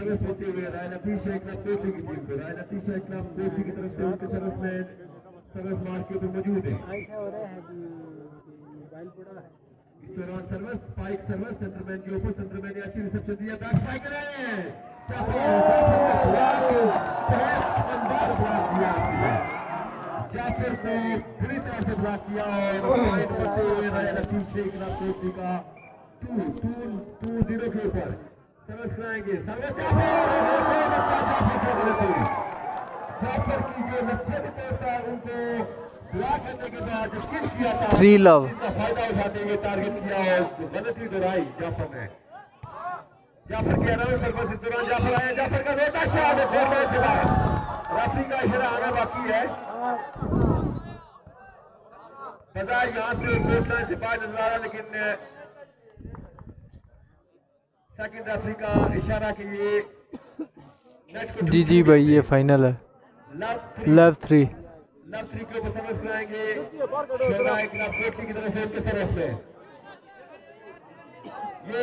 Service होते हुए Ryan Atish club Kotli की टीम को रायन अतीश क्लब कोटली की तरफ से उनके सर्विसमैन सर्विस मार्क के ऊपर मौजूद है। इस दौरान सर्विस स्पाइक सर्विस सेंटरमैन के ऊपर सेंटरमैन ने अच्छी रिसेप्शन दिया बैक स्पाइक करें जाफर को पूरी तरह से ब्लॉक किया और पॉइंट करते हुए रायन अतीश क्लब कोटली का 2-0 के ऊपर सर्विस कराएंगे। सर्विस जाफर की जो नसीहत होता है उनको ब्लॉक करने के बाद किस किया था 3 लव इसका फायदा उठाते हुए टारगेट किया और गलती दोहराई जाफर ने। जाफर की अनाउंस सर्विस इस दौरान जाफर आया जाफर का रोटा शॉट है फोर से बाहर रेफरी का इशारा आना बाकी है। बाजार यहाँ से कोर्ट लाइन से बाहर नजर आ रहा लेकिन सेकंड रेफरी का इशारा के लिए जी भाई ये फाइनल है। लव 3 के ऊपर सर्विस कराएंगे शोरा क्लब कोटली की तरफ से उनके सर्विस में ये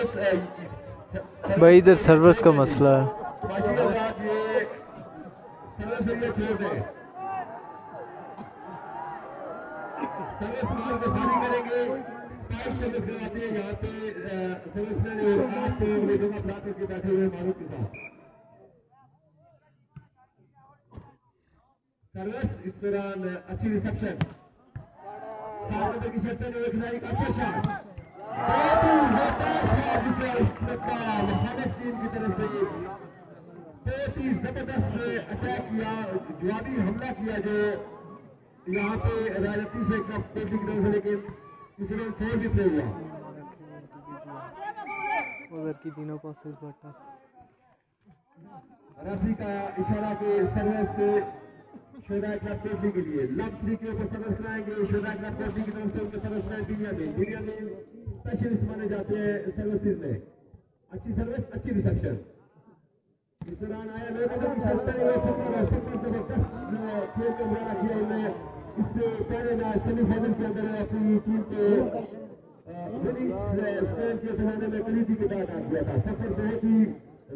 भाई इधर सर्विस का मसला है। ये सर्विस एरिया छोड़ दें सर्विस मार को खाली करेंगे सर्विस कराते हैं यहाँ पे सर्विसमैन और आप लोगों का ब्लॉक करके बैठे हुए मारूफ के साथ सर्विस इस दौरान अच्छी रिसेप्शन 7 नंबर की शर्त में खिलाड़ी का अच्छा शॉट टीम की तरफ से बहुत ही जबरदस्त अटैक किया जवाबी हमला किया जो यहाँ पे राजनीति से कप कोटली की तरफ से लेकिन किसी ने फोर भी प्ले हुआ उधर की तीनों पासेस बटा रेफरी का इशारा के सर्विस से शोधा क्लब कोटली के लिए लव 3 के ऊपर सर्विस कराएंगे शोधा क्लब कोटली की तरफ से उनके सर्विस में दुनिया में स्पेशलिस्ट माने जाते हैं सर्विसेज में अच्छी सर्विस अच्छी रिसेप्शन इस दौरान आया लोगों की क्षमता जबरदस्त खेल का मुजाहरा किया उन्होंने इससे पहले मैच सेमीफाइनल के अंदर अपनी टीम को स्पेन के जमाने में कलीदी के बाद आ गया था सफर बहुत ही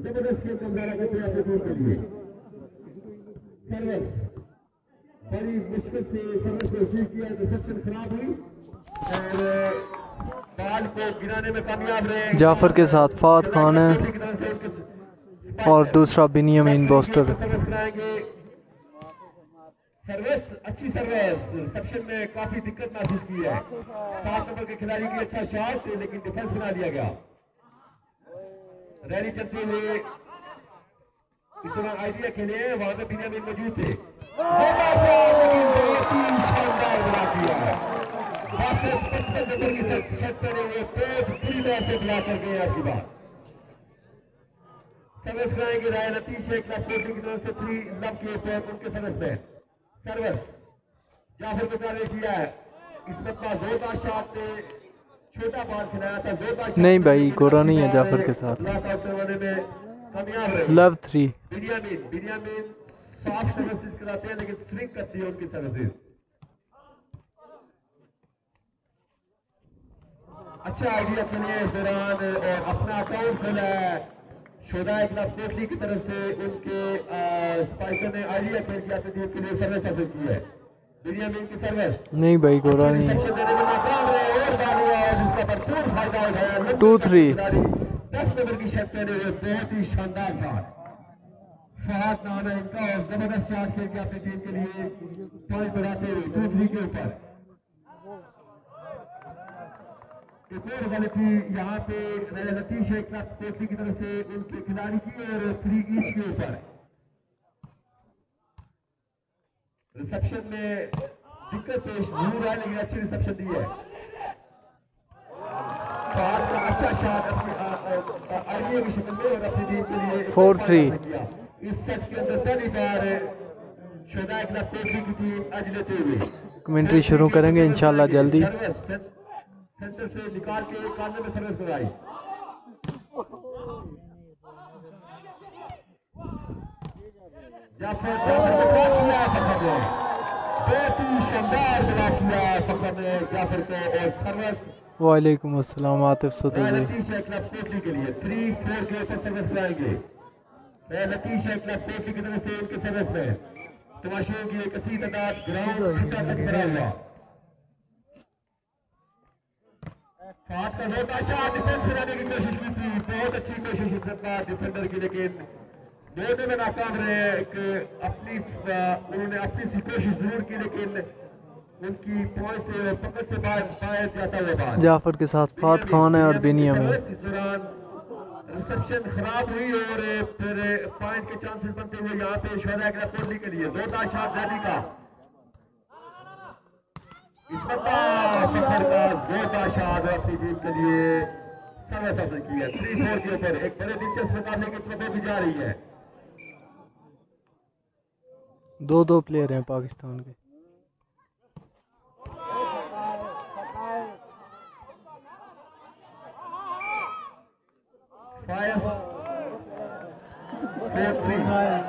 जबरदस्त खेल का मुजाहरा करते हैं अपनी टीम के लिए सर्विस बड़ी मुश्किल से सर्विस को रिसीव किया रिसेप्शन खराब हुई और बाल को गिराने में कामयाब रहे जाफर के साथ फात खान है और दूसरा बिनियामिन बोस्टर। सर्विस अच्छी सर्विस रिसेप्शन में काफी दिक्कत महसूस की है 7 नंबर के खिलाड़ी की अच्छा शॉट लेकिन डिफेंस बना दिया गया रैली चलते हुए इस तरह आइडिया खेले वहां पे बिनियामिन मौजूद थे शानदार बना दिया नंबर की शर्त पहने हुए पूरी तरह से बुला कर गए आपकी बात सर्विस कराएंगे रायन अतीश क्लब कोटली की तरफ से 3 लव के ऊपर उनके सर्विस में सर्विस जाफर को कार्य किया है इस वक्त जोरदार शॉट ने छोटा बॉल खिलाया था जोरदार नहीं भाई गोरा नहीं है जाफर के साथ लव 3 बिनियामिन सॉफ्ट सर्विसेज कराते हैं लेकिन स्ट्रिंग करती है उनकी सर्विसेज अच्छा आइडिया के लिए इस दौरान अपना अकाउंट खोला है शोधा क्लब कोटली की तरफ से उनके स्पाइकर ने आइडिया खेल के अपनी टीम के लिए सर्विस हासिल की है बिनियामिन की सर्विस नहीं भाई गोरा नहीं है 2-3 10 नंबर की शर्त पहने हुए बहुत ही शानदार शॉट फहद नाम है इनका और जबरदस्त शॉट खेल के अपनी टीम के लिए पॉइंट बढ़ाते हुए 2-3 के ऊपर एक और गलती यहाँ पे लतीश क्लब कोटली की तरफ से उनके खिलाड़ी की और 3 ईच के ऊपर रिसेप्शन में दिक्कत पेश जरूर है लेकिन अच्छी रिसेप्शन दी है अच्छा शॉट अपनी आइडिया की शक्ल में और अपनी टीम के लिए 4-3 इस सेट के अंदर पहली बार शोधा क्लब कोटली की टीम आज लेते हुए कमेंट्री शुरू करेंगे इंशाल्लाह जल्दी सेंटर से निकाल के कार्नर में सर्विस कराई जाफर बहुत ही शानदार बना किया सफर ने जाफर को और सर्विस वालेकुम अस्सलाम आतिफ सदूरी क्लब कोटली के लिए 3-4 के ऊपर सर्विस कराएंगे लतीश है क्लब कोटी की तरफ से इनके सर्विस में तमाशियों की एक कसी तादाद ग्राउंड फीता तक भरा हुआ। फात का बहुत अच्छा डिफेंस कराने की कोशिश की थी, बहुत अच्छी कोशिश इस डिफेंडर की, लेकिन दोनों में नाकाम रहे। उन्होंने अपनी सी कोशिश जरूर की, लेकिन उनकी पहुंच से पकड़ से बाहर जाता हुआ बाहर। जाफर के साथ फात खान है और बिनियामिन। इस दौरान रिसेप्शन खराब हुई और फिर पॉइंट के चांसेस बनते हुए यहाँ पे शोधा का कोहली के लिए जोरदार शॉट रैली का फखर का जोरदार शॉट अपनी टीम के लिए सर्विस हासिल की है। 3-4 के ऊपर एक बड़े दिलचस्प मुकाबले की तरफ भी जा रही है। 2-2 प्लेयर हैं पाकिस्तान के। Fire. 4-3.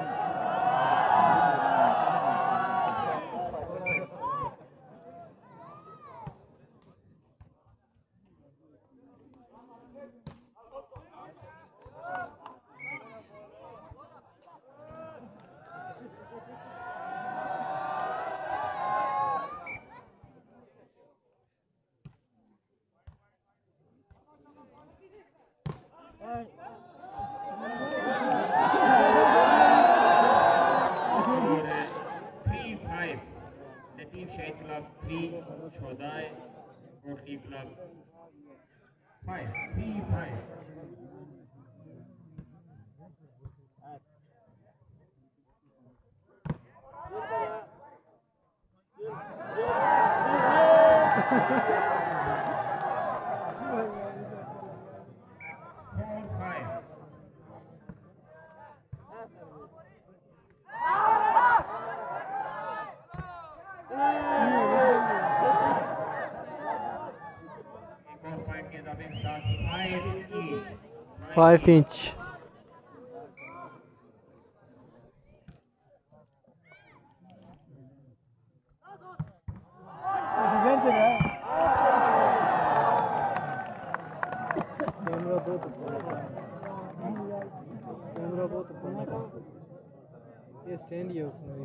Five inch. ये स्टैंड ही है उसमें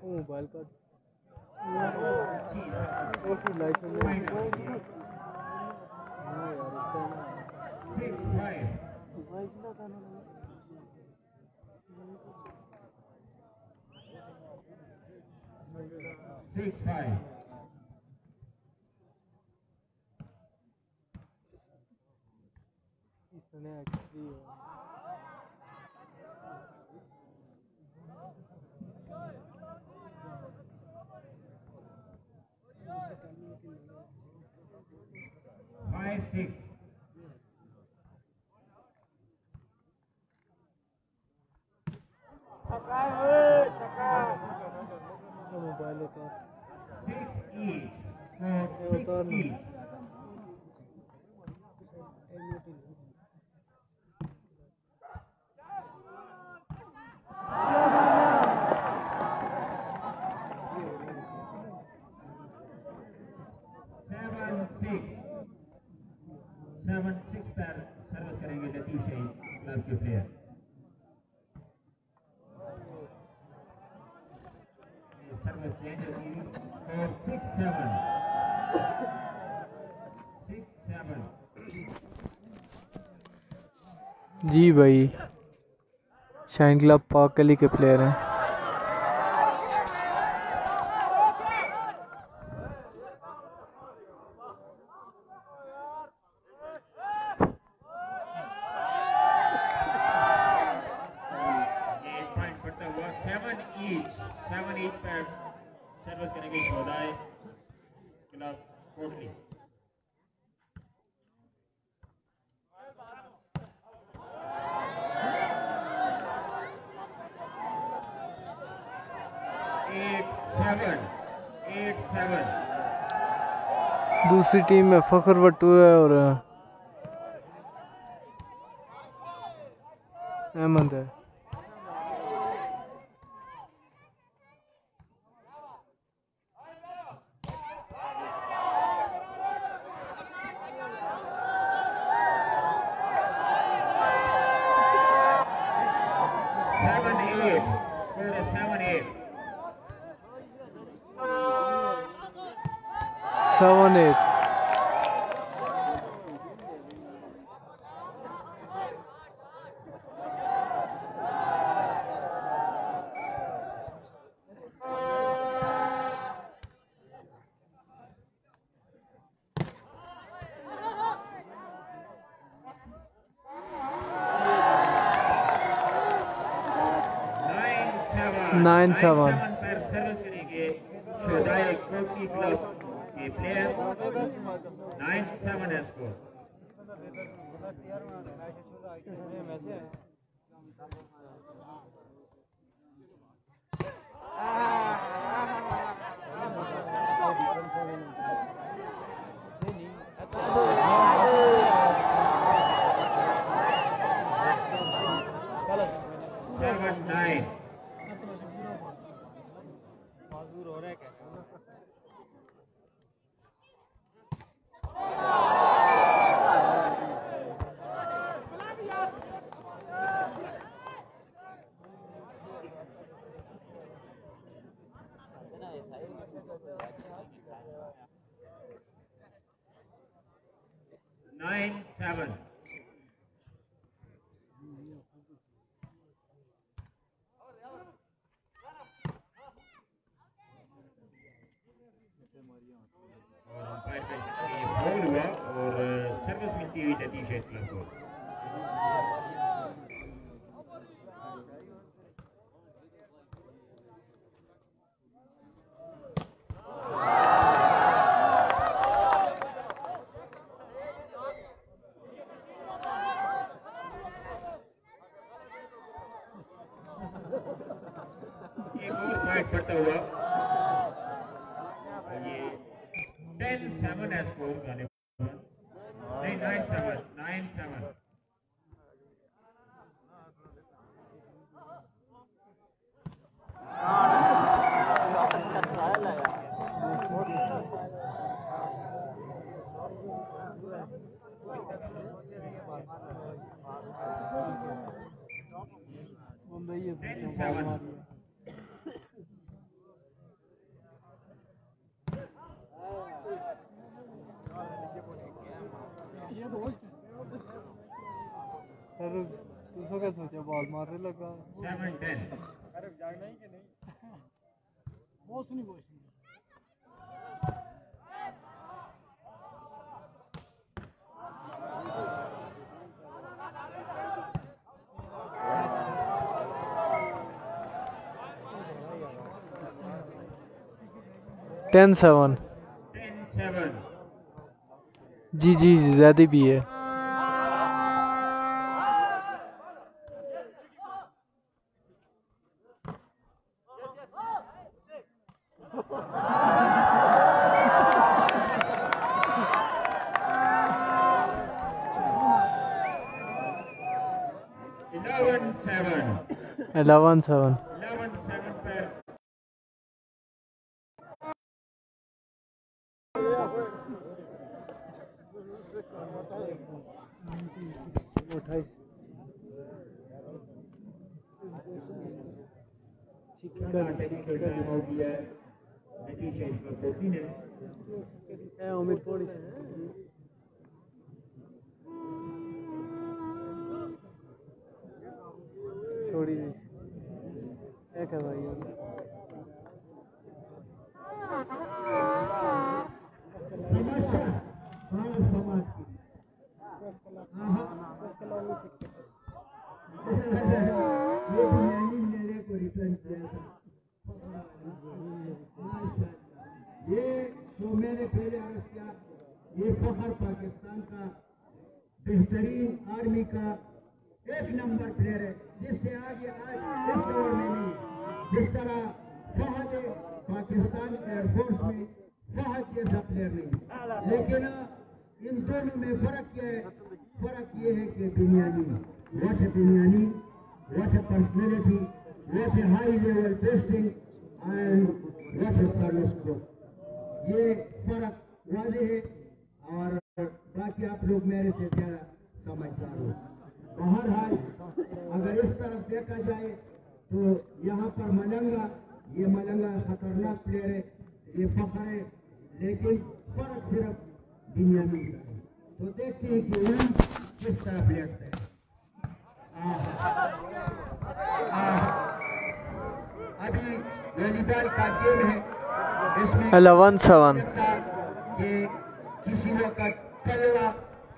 मोबाइल का उसी लाइट में हाँ यार इसने एक्चुअली 5-6. मोबाइल उतार 6-8. पर सर्विस करेंगे लतीफ शहीद क्लब के प्लेयर। सर्विस चेंज होगी और 6-7 जी भाई शाइन क्लब पाक अली के प्लेयर हैं। सर्विस करेंगे शोधाए क्लब कोटली। दूसरी टीम में फखर वट्टू है और अहमद है। 7-8. Score is 7-8. 7-8. Nine seven. पर सर्विस करेंगे शोदाई कोकी क्लब के प्लेयर 9-7 है स्कोर. और सर्विस मिलती हुई नतीजे क्लब को. एक और पॉइंट पड़ता हुआ ये 10-7 है स्कोर करने. नहीं 9-7. दूसरों क्या सोचा बॉल मारने लगा. 7-10. अरे जागना ही कि नहीं. बहुत सुनी बहुत. 10-7. जी ज्यादा भी है. Eleven seven. उम्मीद थोड़ी छोड़ी क्या कर भाई. ये जो मैंने पहले अर्ज किया, ये फखर पाकिस्तान का बेहतरीन आर्मी का 1 नंबर प्लेयर है, जिससे आगे आज इस दौर में नहीं, जिस तरह फहद पाकिस्तान एयरफोर्स में फहद जैसा प्लेयर नहीं. लेकिन इन दोनों में फर्क क्या है? फर्क ये है कि बिनियानी, what a personality, what a high level testing and what a service scope. ये फर्क वाजे है और बाकी आप लोग मेरे से ज्यादा समझदार हो. बहरहाल अगर इस तरफ देखा जाए तो यहाँ पर मलंगा, ये मलंगा खतरनाक प्लेयर है, ये फखर है, लेकिन फर्क सिर्फ बिन्यामीन का है। तो देखते हैं कि वो किस तरफ लेटता है। अभी वॉलीबॉल का गेम है, इसमें 11-7 कि किसी वक्त पल्ला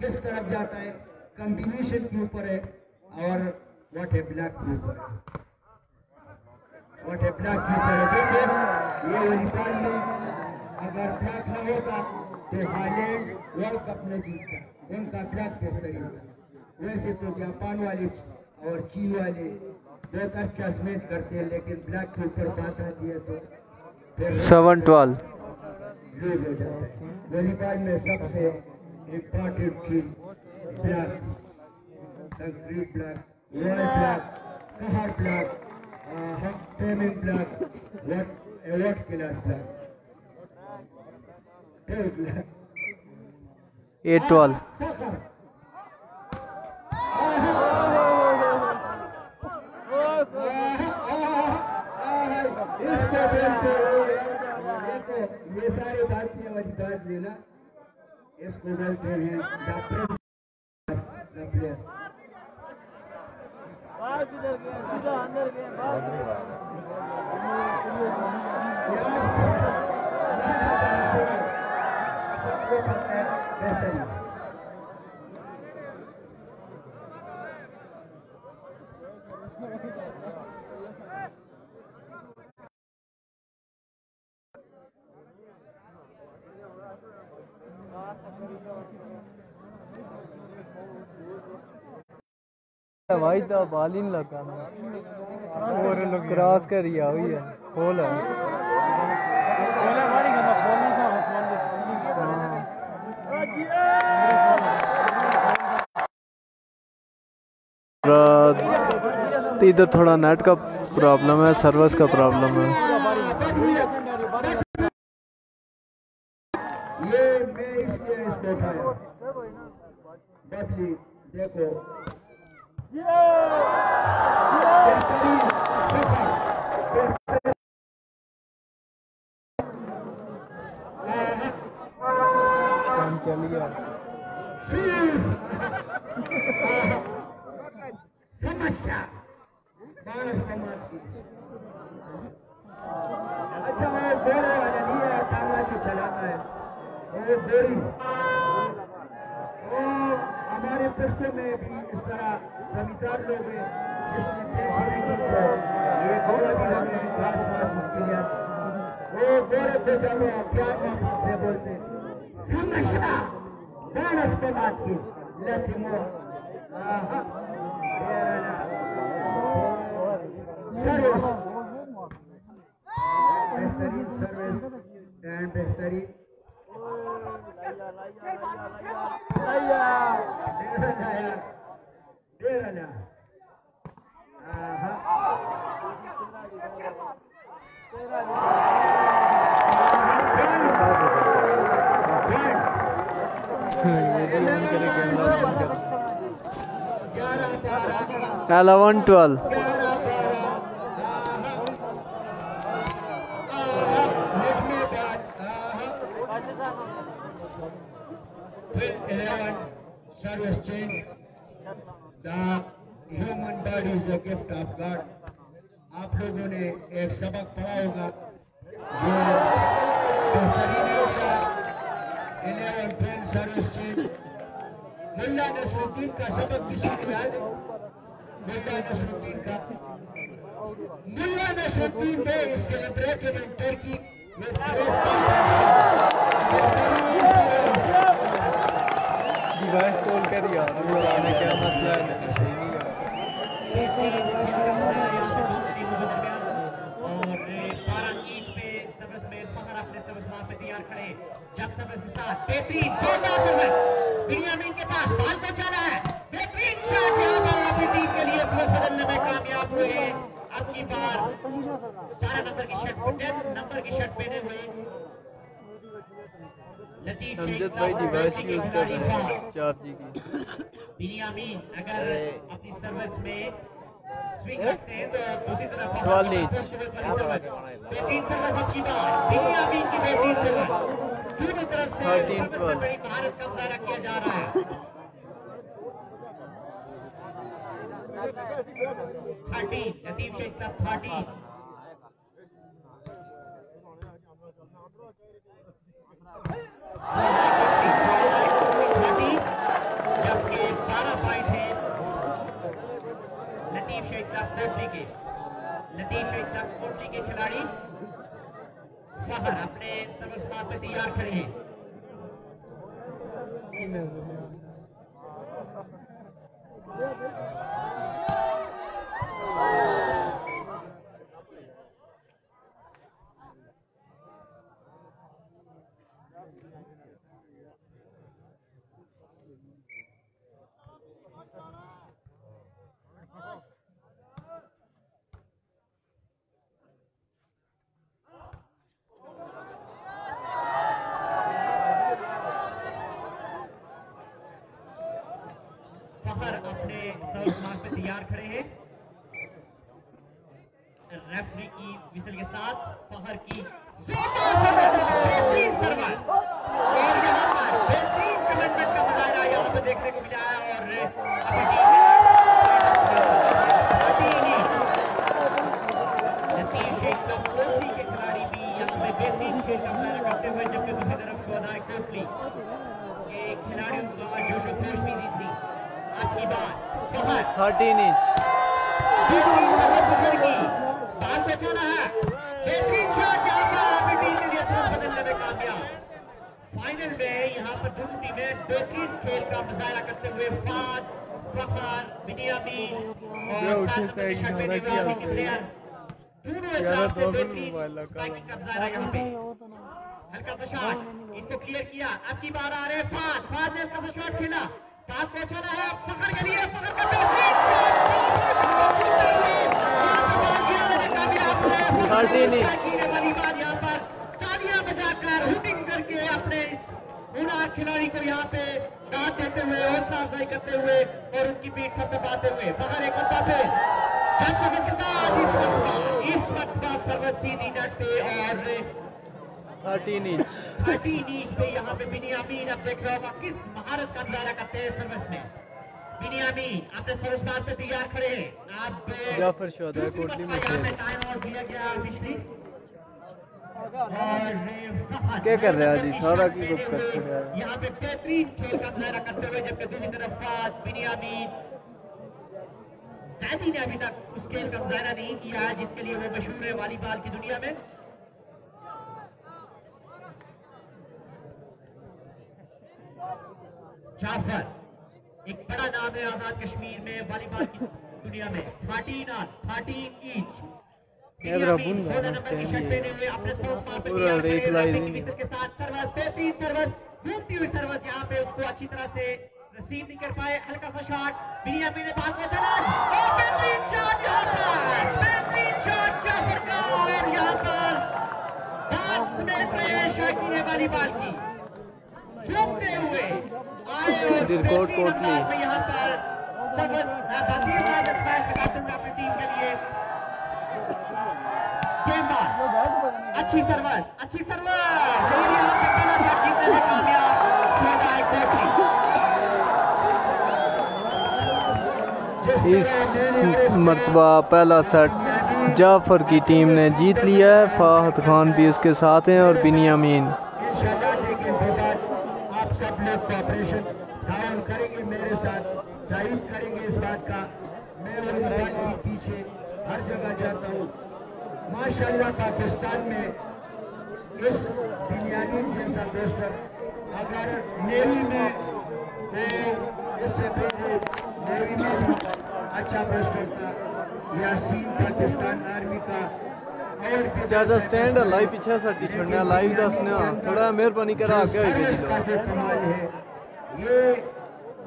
किस तरफ जाता है, कॉम्बिनेशन के ऊपर है और व्हाट ए ब्लैक के ऊपर है, व्हाट ए ब्लैक के ऊपर है। देखिए ये वॉलीबॉल में अगर ब्लैक न होता तो हालैंड वर्ल्ड कप में जीतता, उनका ब्लैक बेहतरीन था। वैसे तो जापान वाले और चीन वाले बहुत अच्छा मैच करते हैं, लेकिन ब्लैक के ऊपर बात आती है तो फिर 7-12 लूज हो जाता है। वॉलीबॉल में सबसे इम्पोर्टेंट चीज black, concrete black, wall black, कहर black, timing black, what class black, 8-12 ये सारे भारतीय वॉलीबॉल में ना इसको बोलते हैं प्लेयर। सीधा अंदर गया भाई तो बाल ही नहीं लगा क्रॉस करिया हुई है होल है इधर थोड़ा नेट का प्रॉब्लम है, सर्वर्स का प्रॉब्लम है। ये मैं इसलिए इसको उठाया, बदली देखो समस्या मानस समाज की। अच्छा मैं बोलने वाला नहीं है, टांगा जो चलाता है वो बोरी, वो हमारे पृष्ठ में भी इस तरह जमींदार लोग हैं जिसमें ये गोरा भी हमें खास बात मुश्किल, वो गोरे को जब प्यार से बोलते समस्या मानस समाज की लक्ष्मो बेहतरीन सर्विस एंड बेहतरीन Eleven 12 service change. The human body is a gift of God. आप लोगों ने एक सबक पढ़ा होगा जो बेहतरीन होगा 11-12 सर्विस चेंज। मुल्ला नसरुद्दीन का सबक किसी को याद है? मुल्ला नसरुद्दीन का, Mulla Nasruddin day is celebrated in Turkey with device call कर यार, अब आने क्या मसला है। जब सबक के साथ बेहतरीन बिन्यामीन के पास बॉल पहुंचाना है, बेहतरीन शॉट यहाँ पर अपनी टीम के लिए स्कोर बदलने में कामयाब हुए। अब की बार 12 नंबर की शर्ट, 10 नंबर की शर्ट पहने हुए अमजद भाई डिवाइस यूज कर रहे हैं 4G की। बिन्यामीन अगर अपनी सर्विस में स्विंग करते हैं तो दूसरी तरफ 12 नीच। बेहतरीन सर्विस अच्छी बात बिनियामीन की बेहतरीन सर्विस दोनों तरफ से 13, सर्विस में बड़ी महारत का मुजाहरा किया जा रहा है 13 लतीफ शेख तरफ 13 जबकि 12 पॉइंट है लतीफ शेख कोटली के खिलाड़ी फहर अपने सर्वस्मात में तैयार खड़े हैं अपने सर्वस्मात में तैयार खड़े हैं रेफरी की विसल के साथ फहर की बेहतरीन सर्विस और यहाँ पर बेहतरीन कमिटमेंट का मुजाहरा यहाँ पे देखने को मिला है और लतीफ शेख कोटली के खिलाड़ी भी यहाँ पे बेहतरीन खेल का मुजाहरा करते हुए जबकि दूसरी तरफ शोधाए कोटली के खिलाड़ियों को आज जोश और जोश भी दी थी आज की बात 13 इंच बात से चला है बेहतरीन शॉट यहाँ पर बदलने में कामयाब फाइनल में यहाँ पर दोनों टीमें बेहतरीन खेल का मुजाहरा करते हुए फाद फखर बिनियामीन और प्लेयर दोनों बेहतरीन का मुजाहरा यहाँ पे हल्का सा शॉट इसको क्लियर किया अब की बार आ रहे फाद ने हल्का सा शॉट खेला पास पहुंचाना है फखर के लिए फखर का बेहतरीन यहाँ पर तालियां बजाकर हुटिंग करके अपने उन खिलाड़ी को यहाँ पे दांत देते हुए हौसला अफजाई करते हुए और उनकी पीठ थपथपाते हुए फखर एक मरतबा पे दर्शकों के साथ इस मरतबा सर्वत सीधी नेट पे और 13 इंच पे यहाँ पे बिनियामीन अब देख रहे होगा किस महारत का मुजाहरा करते हैं सर्विस में बिनियामीन अपने सर्विस पे तैयार खड़े हैं आप जाफर शोधा कोटली में टाइम और दिया गया पिछली क्या कर रहे हैं जी सारा की बुक करते हैं यहाँ पे बेहतरीन खेल का मुजाहरा करते हुए जबकि दूसरी तरफ फाद बिनियामीन सैदी ने अभी तक उस खेल का मुजाहरा नहीं किया है जिसके लिए वो मशहूर है वॉलीबॉल की दुनिया में जाफर एक बड़ा नाम है आजाद कश्मीर में वॉलीबॉल की दुनिया में 13 इंच पूरा रेट के साथ सर्वस बेहतरीन सर्वस घूमती हुई सर्वस यहाँ पे उसको अच्छी तरह से रिसीव नहीं कर पाए हल्का सा शॉट बिनियामीन ने पास में चला और बेहतरीन शॉट यहाँ पर बेहतरीन शॉट जाफर का और यहाँ पर बात समेट रहे हैं शौकीन वॉलीबॉल की झूमते हुए दिलकोट कोटली यहाँ पर अपनी टीम के लिए अच्छी सर्विस और यहाँ पे पहला शॉट जीतने में कामयाब शोधाए कोटली इस मरतबा पहला सेट जाफर की टीम ने जीत लिया है फाहद खान भी उसके साथ हैं और बिनियामीन आप सब लोग कॉपरेशन डाउन करेंगे मेरे साथ तारीफ करेंगे इस बात का मैं वॉलीबॉल के पीछे हर जगह जाता हूँ माशाल्लाह पाकिस्तान में इस बिनियामीन जैसा पोस्टर अगर नेवी में तो इससे पहले नेवी में भी अच्छा पोस्टर था यासीन पाकिस्तान आर्मी का और ज्यादा स्टैंड लाइव पीछे सा छोड़ना लाइव दसना थोड़ा मेहरबानी करा आगे होइए जी कमाल है ये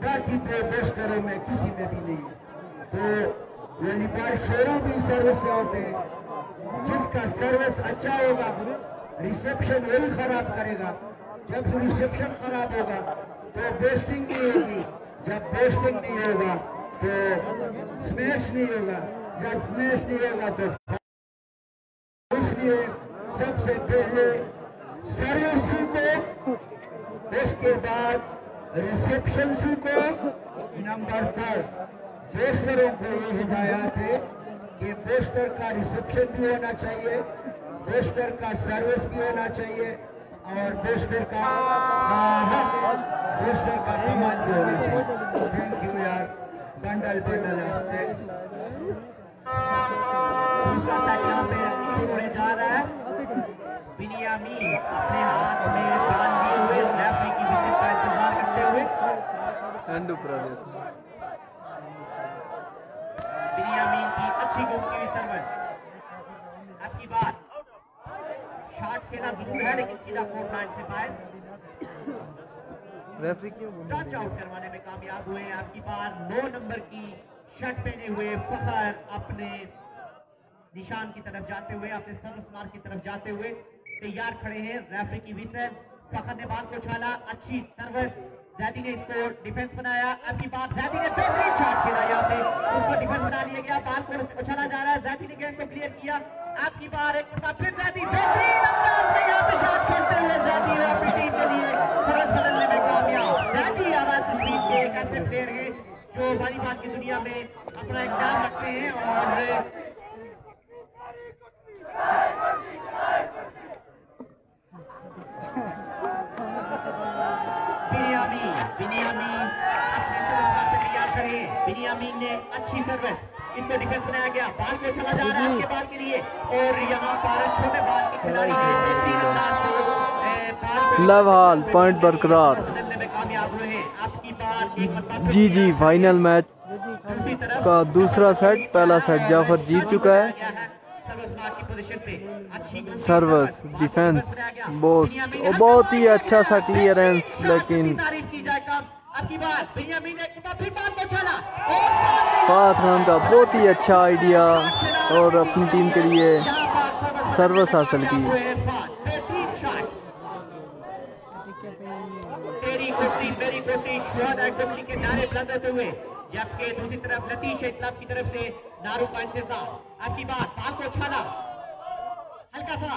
बाकी पोस्टरों में किसी में भी नहीं तो वॉलीबॉल शोरों भी सर्विस से होते हैं जिसका सर्विस अच्छा होगा रिसेप्शन वही खराब करेगा जब रिसेप्शन खराब होगा तो बोस्टिंग नहीं होगी जब बोस्टिंग नहीं होगा तो स्मैश नहीं होगा जब स्मैश निकलेगा तो इसलिए सबसे पहले सर्विस को, उसके बाद रिसेप्शन को, नंबर 2 पोस्टरों को ये हिदायत है कि पोस्टर का रिसेप्शन भी होना चाहिए, पोस्टर का सर्विस भी होना चाहिए और पोस्टर का कमाल भी होना चाहिए। थैंक यू यार, बंडल दूसरा सेट यहाँ पे शुरू होने जा रहा है। बिनियामीन अपने हाथ में बाल लिए हुए रेफरी की विकेट का इंतजार करते हुए एंडू प्रदेश बिनियामीन की अच्छी घूमती हुई सर्विस। अब की बात शॉट खेला जरूर है लेकिन सीधा कोर्ट लाइन से बाहर रेफरी क्यों टच आउट करवाने में कामयाब हुए। आपकी बार 9 नंबर की शर्ट पहने हुए फखर अपने निशान की तरफ जाते हुए, अपने सर्विस मार्क की तरफ जाते हुए तैयार खड़े हैं। रेफरी की विसल, फखर ने बाल को उछाला, अच्छी सर्विस, जैदी ने इसको डिफेंस बनाया। अभी बात जैदी ने बेहतरीन शॉट खेला, यहाँ पे उसको डिफेंस बना लिया गया, बाल को उछाला जा रहा है, जैदी ने गेंद को क्लियर किया। आपकी बार एक बार फिर जैदी बेहतरीन अंदाज में यहाँ पे शॉट खेलते हुए जैदी अपनी टीम के लिए सर्विस बदलने में कामयाब। जैदी आवाज टीम के एक ऐसे प्लेयर है जो वॉलीबॉल की दुनिया में अपना एक नाम रखते हैं और बिनियामीन ने अच्छी सर्विस, इसको डिफेंस बनाया गया, बाल को चला जा रहा है आपके बाल के लिए और यहाँ पर छोटे बाल के खिलाड़ी लवहाल पॉइंट बरकरार। कामयाब हुए हैं। आपकी बार जी फाइनल मैच का दूसरा सेट, पहला सेट जाफर जीत चुका है। सर्विस डिफेंस बहुत ही अच्छा सा क्लियरेंस, लेकिन फहद खान का बहुत ही अच्छा आइडिया और अपनी टीम के लिए सर्विस हासिल की। के नारे बुलंद होते हुए, जबकि दूसरी तरफ लतीश इस्लाम की तरफ से नारों का इंतजार। आपकी बात बाल को उछाला, हल्का सा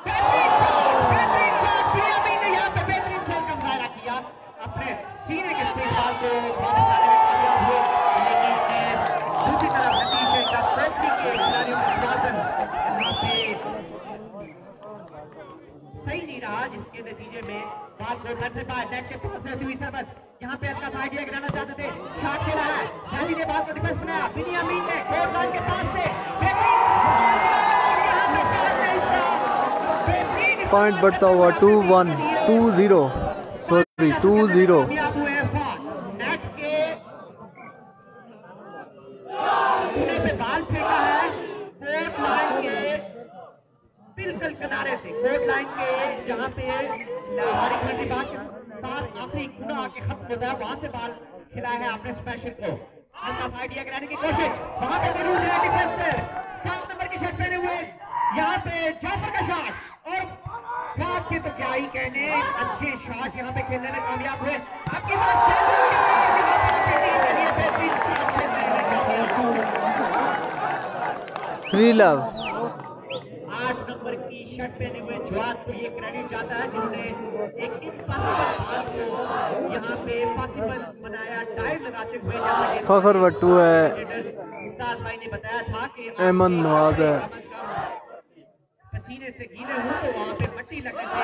बेहतरीन शॉट, ने यहाँ पे बेहतरीन खेल का मुजाहरा किया, अपने सीने के इस्तेमाल को वापस आने में कामयाब हुए। लेकिन दूसरी तरफ लतीश इस्लाम कोटली के खिलाड़ियों का शासन यहाँ पे सही नहीं रहा, जिसके नतीजे में बाल को घर से बाहर नेट के पास रहती हुई सर्विस, यहाँ पे अच्छा आइडिया गिराना चाहते थे, शॉट खेला है, जैदी ने बाल को डिफेंस बनाया, बिनियामीन ने कोर्ट लाइन के पास से पॉइंट बढ़ता हुआ 2-1 2-0 सॉरी 2-0। नेट के कोने पे बाल फेंका है, कोर्ट लाइन के बिल्कुल किनारे से, कोर्ट लाइन के जहाँ पे हमारी खिलाड़ी बात के साथ आखिरी खुना आके खत्म होता है, वहां से बाल खिलाया है आपने स्पेशल को। हल्का आइडिया गिराने की कोशिश, वहां पे जरूर है डिफेंसर 7 नंबर की शर्ट पहने हुए, यहाँ पे जाफर का शॉट और साथ के तो क्या ही कहने, अच्छे शॉट यहाँ पे खेलने में कामयाब हुए। आपकी बात थ्री लव 8 नंबर की शर्ट पहने हुए जवाब को ये क्रेडिट जाता है जिन्होंने एक इम्पॉसिबल बाल को यहाँ पे पॉसिबल बनाया, डाइव लगाते हुए। फखर वट्टू है, उस्ताद भाई ने बताया था कि एमन नवाज है, पसीने से गीले हो तो वहां पे मट्टी लगने से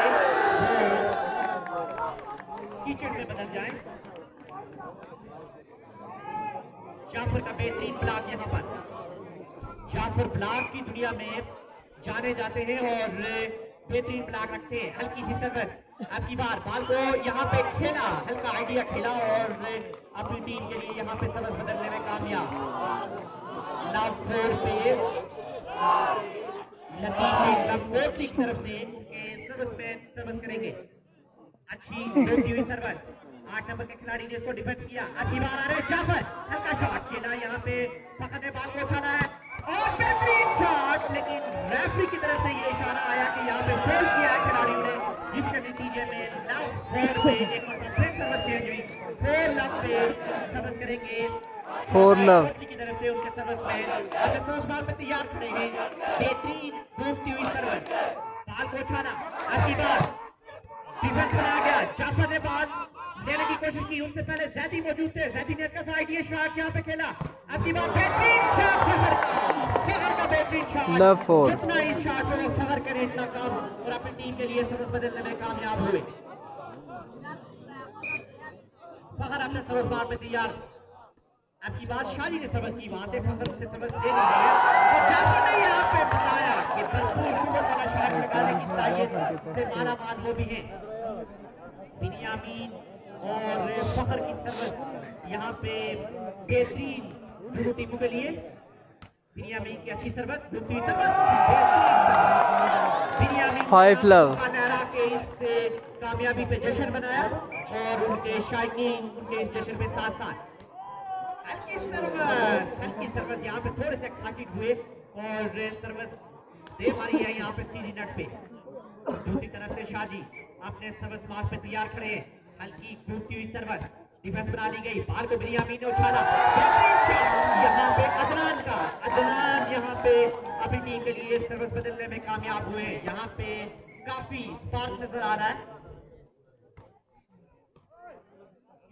कीचड़ में बदल जाए। जाफर का बेहतरीन ब्लॉक यहाँ पर, जाफर ब्लॉक की दुनिया में जाने जाते हैं और बेहतरीन ब्लॉक रखते हैं। हल्की सी सर्विस, आपकी बार बाल को यहाँ पे खेला, हल्का आइडिया खेला और अपनी टीम के लिए यहाँ पे सर्विस बदलने में कामयाब। लव फोर पे लतीश की तरफ से सर्विस करेंगे, अच्छी हुई सर्विस, 8 नंबर के खिलाड़ी ने इसको डिफेंस किया। अच्छी बार आ रहे जाफर, हल्का शॉट खेला, यहाँ पे फखर ने बाल को उछाला है और बेहतरीन शॉट, लेकिन रेफरी की तरफ से ये इशारा आया कि यहाँ पे फोल किया है खिलाड़ियों ने, जिसके नतीजे में लव फोर पे एक फिर सर्विस चेंज हुई, 4 लव पे सर्विस करेंगे 4 लव की तरफ से उनके सर्विस में सर्विस बॉल पे तैयार खड़े हैं। बेहतरीन घूमती हुई सर्विस, बाल को उठाना, अच्छी बात, डिफेंस बनाया गया। जाफर ने बॉल लेने की कोशिश की, उनसे पहले जैदी मौजूद थे। जैदी ने अच्छा आइडिया शॉट यहाँ पे खेला, अच्छी बात, बेहतरीन शॉट फखर का बेहतरीन शॉट। जितना ही शॉट हो फखर करे इतना काम, और अपनी टीम के लिए सर्विस बदलने में कामयाब हुए। फखर अपने सर्विस बार में तैयार। आपकी बात शादी ने सर्विस की, वहां से फखर से सर्विस ले ली है। और जाफर ने यहाँ पे बताया कि भरपूर कुवत वाला शॉट लगाने की साजिश से माला माल वो भी है। बिनियामीन और फखर की सर्विस यहाँ पे बेहतरीन दोनों टीमों के लिए। बिनियामीन की अच्छी सर्विस, दूसरी सर्विस, बिनियामीन 5 लव के इससे कामयाबी पे जश्न बनाया, और उनके शायकीन उनके इस जश्न में साथ साथ हल्की सर्विस यहाँ पे थोड़े से एक्साइटेड हुए, और सर्विस दे मारी है यहाँ पे सीधी नट पे। दूसरी तरफ से शादी अपने सर्विस मार्क पे तैयार खड़े हैं। हल्की कूदती हुई सर्विस, डिफेंस बना ली गई, बाल को बिनियामीन ने उछाला, बेहतरीन शॉट यहाँ पे अदनान यहाँ पे अपनी टीम के लिए सर्विस बदलने में कामयाब हुए। यहाँ पे काफी स्पार्क नजर आ रहा है।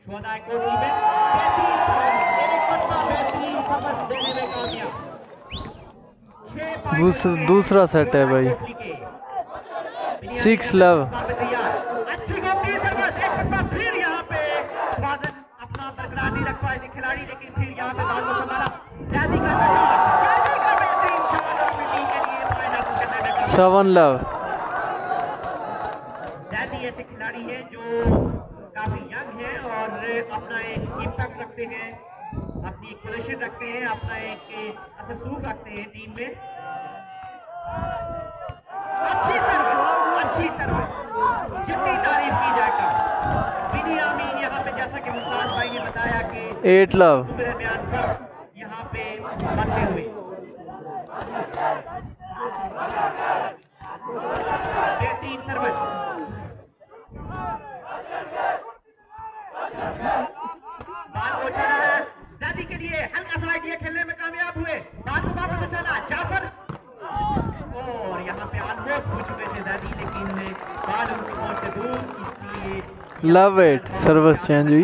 शुहदा कोटली में बेहतरीन सर्विस देने में कामयाब। दूसरा सेट है भाई, 6 लव। अच्छी गंभीर सर्विस, एक टप्पा फिर यहाँ पे वाजन अपना बरकरार नहीं रख पाए थे खिलाड़ी, लेकिन फिर यहाँ पे बाल को संभाला। जैदी का बेहतरीन शॉट अपनी टीम के लिए पॉइंट हासिल करने में कामयाब। 7 लव। जैदी ऐसे खिलाड़ी हैं जो काफी यंग हैं और अपना एक इम्पैक्ट रखते हैं, अपनी एक पोजीशन रखते हैं, अपना एक असरसूख रखते हैं टीम में। अच्छी सर्विस, जितनी तारीफ की जाए कम। बिनियामीन यहाँ पे, जैसा कि मुमताज भाई ने बताया कि 8 लव। दरमियान पर यहाँ पे बनते हुए बेहतरीन सर्विस, बाल को उछाला है जैदी के लिए, हल्का सा आइडिया खेलने में कामयाब हुए। बाल को वापस उछाला जाफर, और यहाँ पे ऑलमोस्ट हो चुके थे जैदी, लेकिन बाल उनकी पहुंच से दूर, इसलिए लव 8 सर्विस चेंज हुई।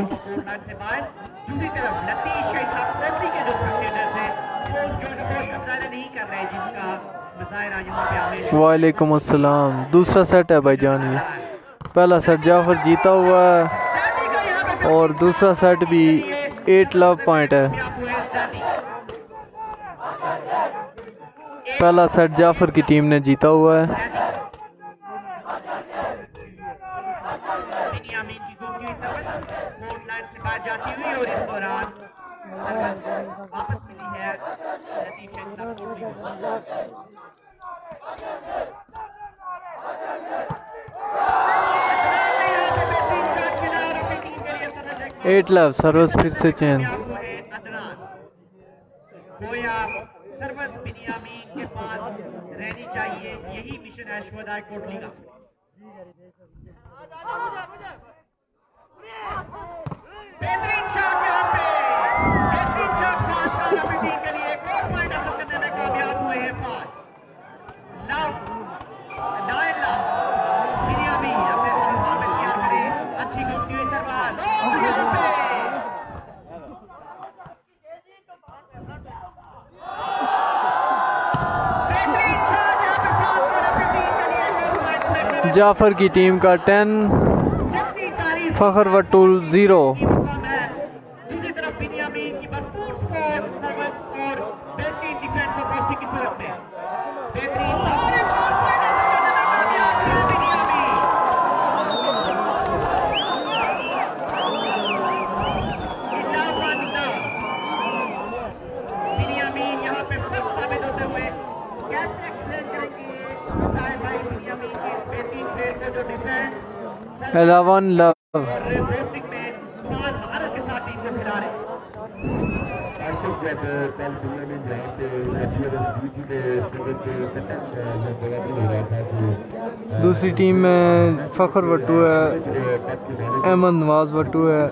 दूसरी तरफ लतीश कोटली के जो फील्डर थे वो जो मुजाहरा नहीं कर रहे, जिनका मुजाहरा यहाँ पे आमिर। वालेकुम अस्सलाम। दूसरा सेट है भाई जानिए। पहला सेट जाफर जीता हुआ है, और दूसरा सेट भी 8 लव पॉइंट है। पहला सेट जाफर की टीम ने जीता हुआ है। बिनियामीन की घूमती हुई सर्विस कोर्ट लाइन से बाहर जाती हुई, और इस दौरान वापस मिली है लतीफ शेख कोटली को। 8 लव सर्विस फिर से चेंज। गोया सर्विस बिनियामीन के पास रहनी चाहिए, यही मिशन है शुहदा कोटली का। बेहतरीन शॉट यहाँ पे, बेहतरीन शॉट अपनी टीम के लिए एक और पॉइंट हासिल करने में कामयाब हुए हैं। 5 लव 9 लव बिनियामीन अपने सर्विस में तैयार करें, अच्छी घूमती हुई सर्विस यहाँ पे जाफर की टीम का 10, फखर वट्टू 0। दूसरी तरफ बिनियामीन की भरपूर स्कोर, सर्विस और बेहतरीन डिफेंस और दोस्ती की सूरत में बेहतरीन बिनियामीन यहाँ पे फर्स्ट साबित होते हुए कैसे एक्सप्लेन करेंगे भाई बिनियामीन की बेहतरीन प्लेयर का जो डिफेंस 11 लव। दूसरी टीम में फखर वट्टू है, अहमद नवाज वट्टू है,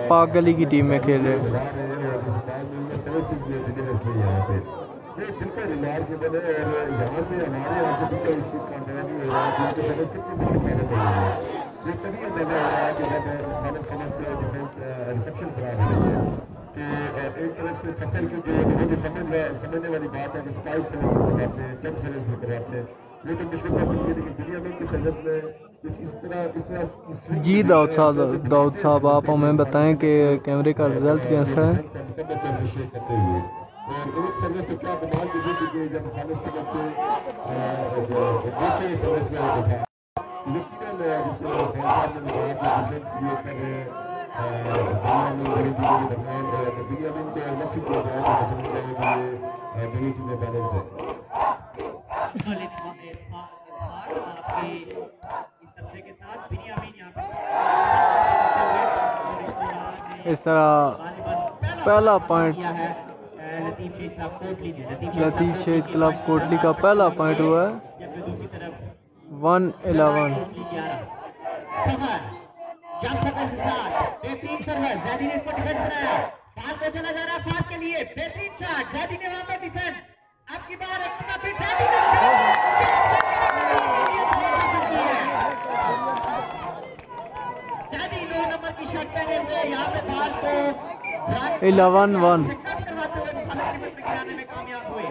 पाक गली की टीम में खेल रहे हैं। सर्विसेज डिलीवर की यहाँ पे, ये बिल्कुल रिमार्केबल है। और यहाँ से हमारे यहाँ से बिल्कुल इस चीज़ का अंदाजा नहीं हो रहा है कि उनके सर्विस कितनी मुश्किल पैदा कर रही है। ये तभी अंदाजा हो रहा है कि जब खालिद समझ से डिफेंस रिसेप्शन खराब हो रही है, तो एक तरफ से फखर की जो समझने वाली बात है कि स्पाइस सर्विस करवाते हैं, जब सर्विस करवाते हैं, लेकिन मुश्किल बात ये है कि दुनिया में की सर्विस में इस तरह जी दाऊद साहब आप हमें बताएं कि कैमरे का रिजल्ट कैसा है। करते हुए और एक सर्विस तो क्या कमाल की थी कि जब खालिद समझ से दूसरे सर्विस में उठा, लेकिन जिससे फौजदार ने कहा कि डिफेंस क्रिएट कर रहे हैं दुनिया में इनको लक्ष्य किया जाए कि समझ जाए कि ये बड़ी चीज़ें बैलेंस है। इस तरह पहला पॉइंट लतीफ़ शहीद क्लब कोटली का पहला पॉइंट हुआ है 1-11। चला जा रहा है फास्ट के लिए, बेहतरीन शॉट जैदी ने वहां पर डिफेंस, अब की बार एक जैदी 9 नंबर की शॉट पहने हुए यहाँ पे बाल को 11-1 में कामयाब हुए।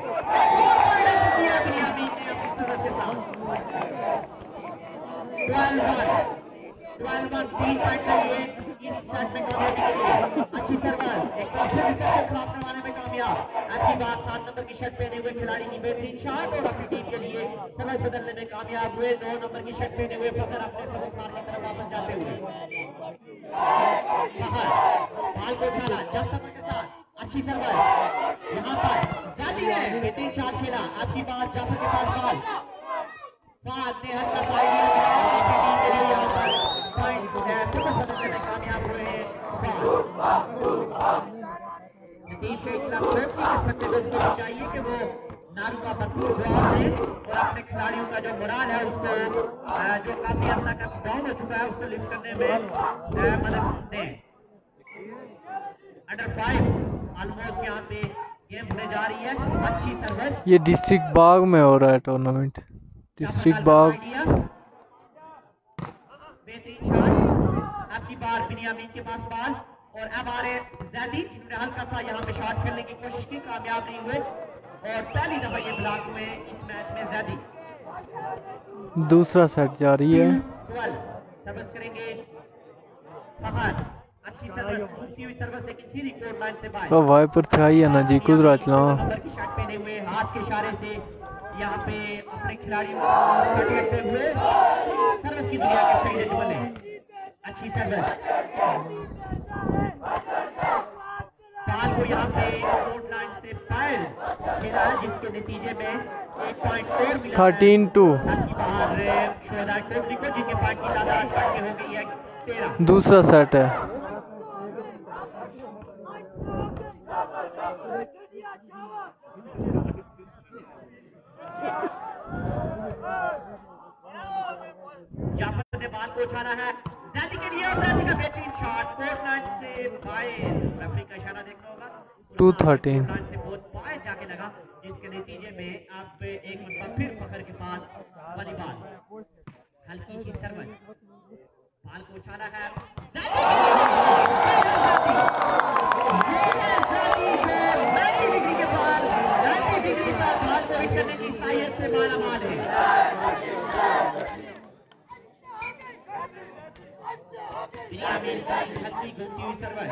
12-1 3 पॉइंट चाहिए इस सेट में कामयाबी के लिए। अच्छी सर्विस एक विकेट के खिलाफ करवाने में कामयाब। अच्छी बात 7 नंबर की शर्ट पहने हुए खिलाड़ी की बेहतरीन शॉट और अपनी टीम के लिए सर्विस बदलने में कामयाब हुए। 9 नंबर की शर्ट पहने हुए फखर अपने सबक मार की तरफ वापस जाते हुए बाल को उछाला जब समय के साथ अच्छी सर्विस यहाँ पर जाती है, बेहतरीन शॉट खेला। अच्छी बात जाफर के पास बाल ने हल्का आइडिया दिया अपनी टीम के लिए यहाँ पर पॉइंट बदलने में कामयाब हुए हैं। लतीफ़ शहीद क्लब कोटली के फतेहगंज को चाहिए कि वो नारू का भरपूर जवाब दें और अपने खिलाड़ियों का जो मोराल है उसको जो काफी हद तक डाउन हो चुका है उसको लिफ्ट करने में मदद दें। अंडर 5 ऑलमोस्ट यहाँ पे गेम होने जा रही है। अच्छी सर्विस ये डिस्ट्रिक्ट बाग में हो रहा है टूर्नामेंट, डिस्ट्रिक्ट बाग। बेहतरीन शॉट आपकी बार बिनियामीन के पास बाल और अब आ रहे जैदी जिन्होंने हल्का सा यहाँ पे शॉट खेलने की कोशिश की, कामयाब नहीं हुए और पहली दफा ये ब्लॉक हुए इस मैच में जैदी। दूसरा सेट जारी है। 12 सर्विस करेंगे फहद, अच्छी सर्विस घूमती हुई सर्विस लेकिन सीधी कोर्ट लाइन से बाहर। तो वाइपर था ही है ना जी, कुदरत ला नंबर की शॉट पहने हुए हाथ के इशारे से यहाँ पे अपने खिलाड़ियों को करते हुए सर्विस की दुनिया के सही जुमले। अच्छी सर्विस पाल को यहाँ पे कोर्ट लाइन से फाइल खेला है जिसके नतीजे में 1 पॉइंट और मिला 13-2 बाहर शोधा कोटली को जिनके पॉइंट की तादाद बढ़ के हो गई है 13। दूसरा सेट है। जाफर ने बाल को उछाला है जैदी के लिए और जैदी का बेहतरीन शॉट कोर्ट लाइन से बाहर, रेफरी का इशारा देखना होगा। 2-13 लाइन से बहुत बाहर जाके लगा जिसके नतीजे में आप एक मरतबा फिर फखर के पास वाली बाल हल्की सी सर्विस बाल को उछाला है 90 डिग्री के पास 90 डिग्री पर बाल को हिट करने की साहियत से मालामाल है। बिनियामीन का हल्की घूमती हुई सर्विस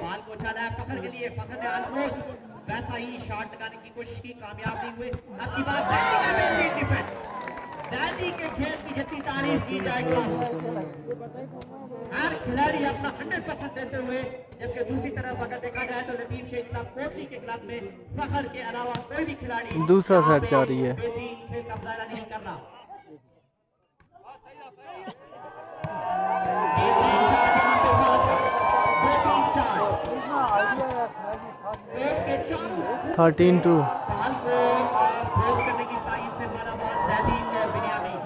बाल को उछाला है फखर के लिए, फखर ने ऑलमोस्ट वैसा ही शॉट लगाने की कोशिश की, कामयाब नहीं हुए। अच्छी बात जैदी के खेल की जितनी तारीफ की जाएगी हर खिलाड़ी अपना 100% देते हुए, जबकि दूसरी तरफ अगर देखा जाए तो लतीफ़ शहीद क्लब कोटली के क्लब में फखर के अलावा कोई भी खिलाड़ी दूसरा सेट जारी है। खेल का मुजाहरा नहीं कर रहा। 13-2 बाल को क्लोज करने की साइड से मारा बॉल जैदी और बिनियामीन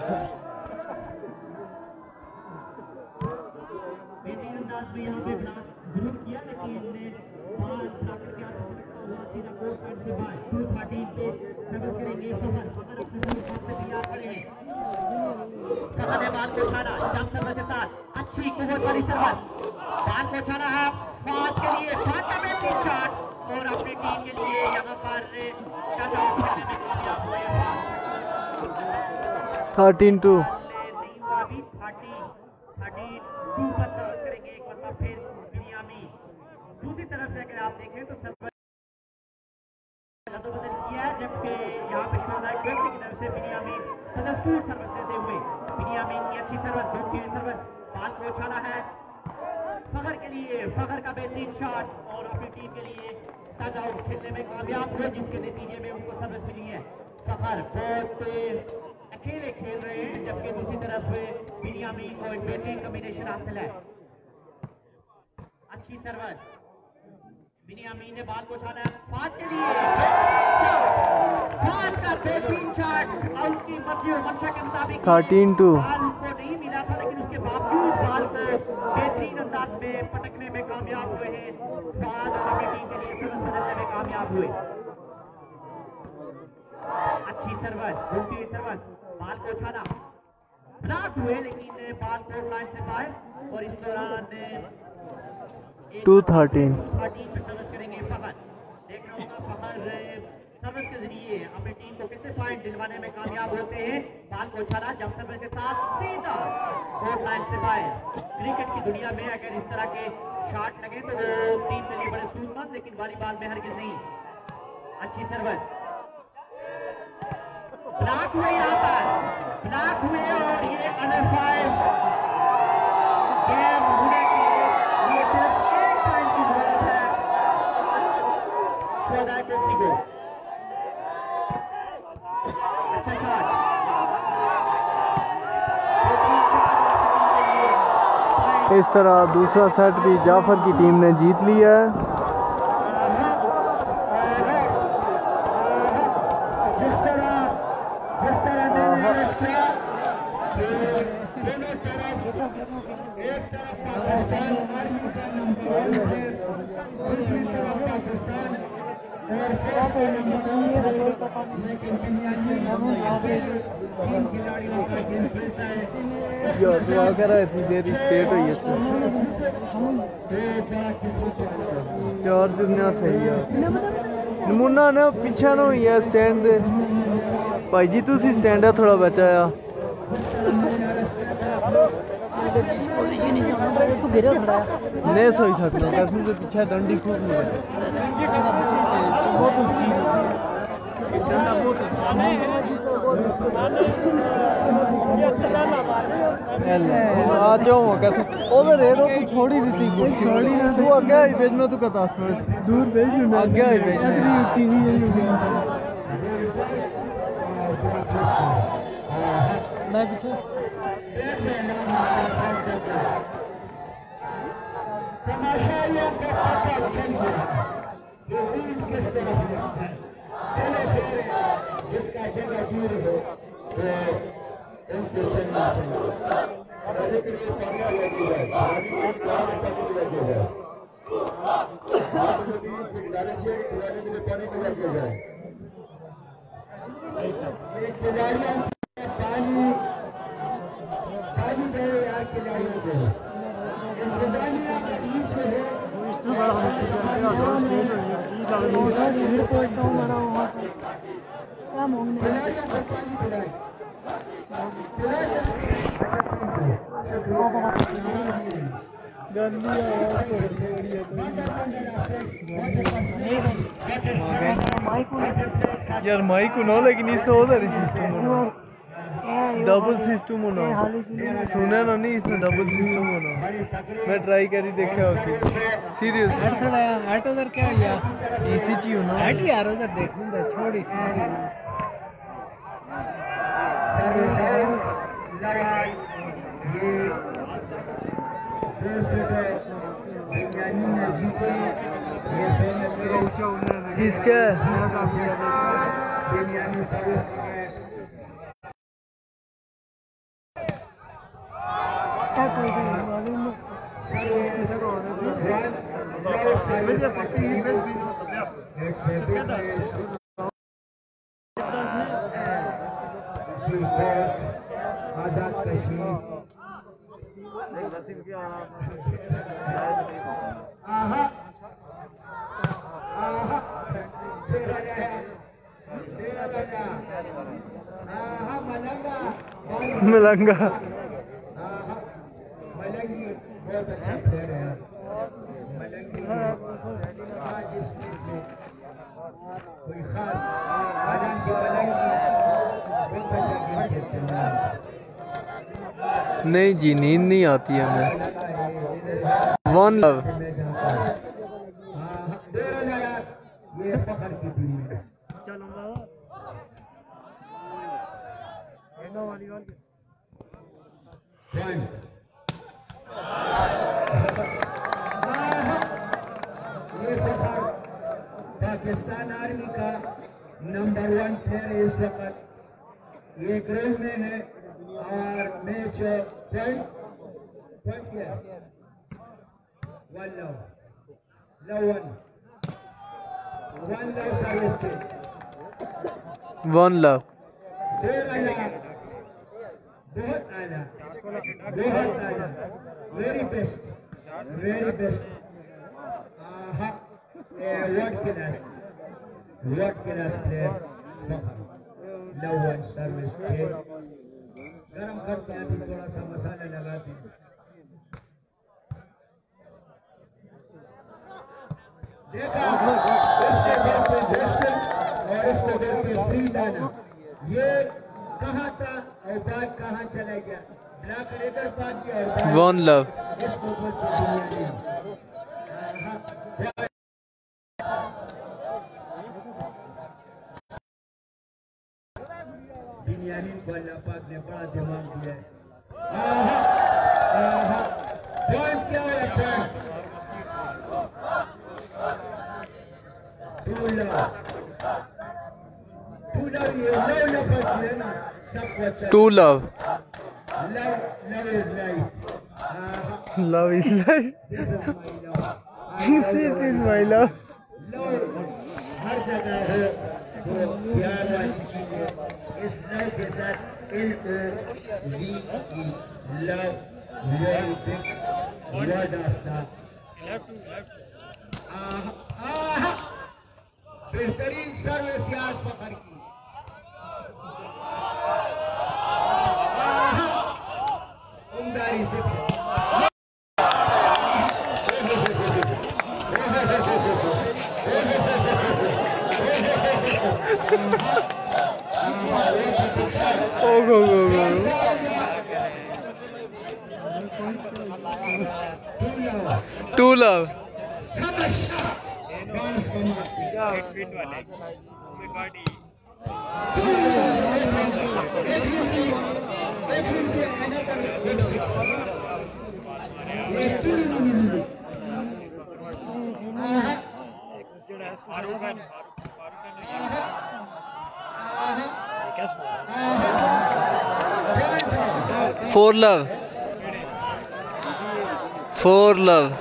बेहतरीन अंदाज में यहाँ पे जरूर किया, लेकिन बॉल ब्लॉकर के हाथ से हुआ सीधा कोर्ट पॉइंट से बाहर। 2-13 पे सर्विस करेंगे फखर। फखर अपने सर्विस से तैयार खड़े हैं। फखर ने बॉल को उछाला जंप सर्विस के साथ, अच्छी कुवत वाली सर्विस। बॉल को उछाला है फाद के लिए, फाद का बेहतरीन शॉट और अपनी टीम के लिए यहाँ पर टच आउट करने में कामयाब हुए। 13-2 32 पर सर्विस करेंगे एक बार फिर बिनियामीन। दूसरी तरफ से अगर आप देखें तो सर्विस बदल किया है, जबकि यहाँ पे शोधाई व्यक्ति की तरफ से बिनियामीन सदस्सूर सर्विस देते हुए बिनियामीन की अच्छी सर्विस, दूसरी सर्विस बॉल को उछाला है फखर के लिए। फखर का बेहतरीन शॉट और अपनी टीम के लिए टच आउट खेलने में कामयाब हुए, जिसके नतीजे में उनको सर्विस मिली है। फखर बहुत अकेले खेल रहे हैं, जबकि दूसरी तरफ बिनियामीन को एक बेहतरीन कॉम्बिनेशन हासिल है। अच्छी सर्विस, बिनियामीन ने बॉल को उछाला है फाद के लिए, फाद का बेहतरीन शॉट आउट की मर्जी और मंशा के मुताबिक 13-2 बॉल को नहीं मिला था, लेकिन उसके बावजूद बॉल को बेहतरीन अंदाज में पटकने में कामयाब हुए हैं। फाद और अपनी टीम के लिए सर्विस बदलने में कामयाब हुए। अच्छी सर्विस, दूसरी सर्विस, बॉल को उछाला, ब्लॉक हुए लेकिन बॉल कोर्ट लाइन से बाहर। और इस दौरान 2-13 पे सर्विस करेंगे फखर। देखना होगा फखर सर्विस के जरिए अपनी टीम को कितने पॉइंट दिलवाने में कामयाब होते हैं। बॉल को उछाला जंप सर्विस के साथ सीधा कोर्ट लाइन से बाहर। क्रिकेट की दुनिया में अगर इस तरह के शॉट लगे तो वो टीम के लिए बड़े सूदमंद, लेकिन वॉलीबॉल में हरगिज नहीं। अच्छी सर्विस, ब्लॉक हुए, यहाँ पर ब्लॉक हुए और ये अंडर 5 गेम होने के लिए सिर्फ एक पॉइंट की जरूरत है शोधाई कोपली को। अच्छा शॉट, इस तरह दूसरा सेट भी जाफर की टीम ने जीत लिया है। जिस तरह मैंने अर्ज किया कि दोनों तरफ एक तरफ पाकिस्तान आर्मी का नंबर 1 है, दूसरी तरफ पाकिस्तान और लेकिन दुनिया में तीन खिलाड़ियों का गेम खेलता है। जो दुआ कर रहा है इतनी देर स्टेट हुई है चार जुनिया सही है नमूना ने पीछे ना हुई है स्टैंड दे भाई जी तुसी स्टैंड है थोड़ा बचाया नहीं सोई सकता कसम से पीछे डंडी खूब नहीं आ जाओ कैसे ओवर रेडो तू छोड़ी दी थी कुछ छोड़ी ना तू आगे ही भेजना तू कतास में दूर भेज आगे ही भेजना मैं पीछे तमाशाइयों को पता चल गया कि ऊंट किस तरफ जाता है। चले फिर जिसका जगह दूर हो वो उनको चलना चाहिए। लेकिन ये पकड़ लगी है पकड़ लगी है खिलाड़ी के लिए पानी को लग जाए खिलाड़ियों पानी दे या खिलाड़ियों को इंतजामिया का बीच है इस तरह बड़ा स्टेज हो यार माइक को ना लेकिन इसका उधर ही सिस्टम होना डबल सिस्टम होना सुना ना नहीं इसमें डबल सिस्टम होना मैं ट्राई करी देखा ओके सीरियस थोड़ा हट उधर क्या यार इसी चीज होना हट यार उधर देखूंगा छोड़ इसी किसका आजाद कश्मीर मलंगा मलंगी बहुत अच्छा प्लेयर है मलंगी आज इसमें से कोई खास आजम की मलंगी बहुत अच्छा गेम खेलते हैं नहीं जी, नींद नहीं आती है हमें। वन लव ये फखर की टीम है ये फखर पाकिस्तान आर्मी का नंबर 1 प्लेयर इस वक्त ये ग्राउंड में है और मैच पॉइंट क्या 1 लव सर्विस के वन लव बहुत आला very best what class player no one service पे गरम करते हैं अभी थोड़ा सा मसाला लगाते हैं देखा इसके घर पे वेस्टर्न और इसके घर पे फ्री लाना ये कहाँ था और बात कहाँ चला गया ब्लैक रेडर बात किया वन लव इसको बोलते दुनिया बिनियामिन को अल्लाह पाक ने बड़ा दिमाग दिया है पॉइंट क्या है पॉइंट टू लव ये लव लफ्ज़ है ना सबको अच्छा to love love is life love is life this is my love love हर जगह है तो प्यार वाली चीज है इस लव के साथ love very big word of the बेहतरीन सर्विस याद पकड़ की उमदारी से go. Two love. Four love. Four love.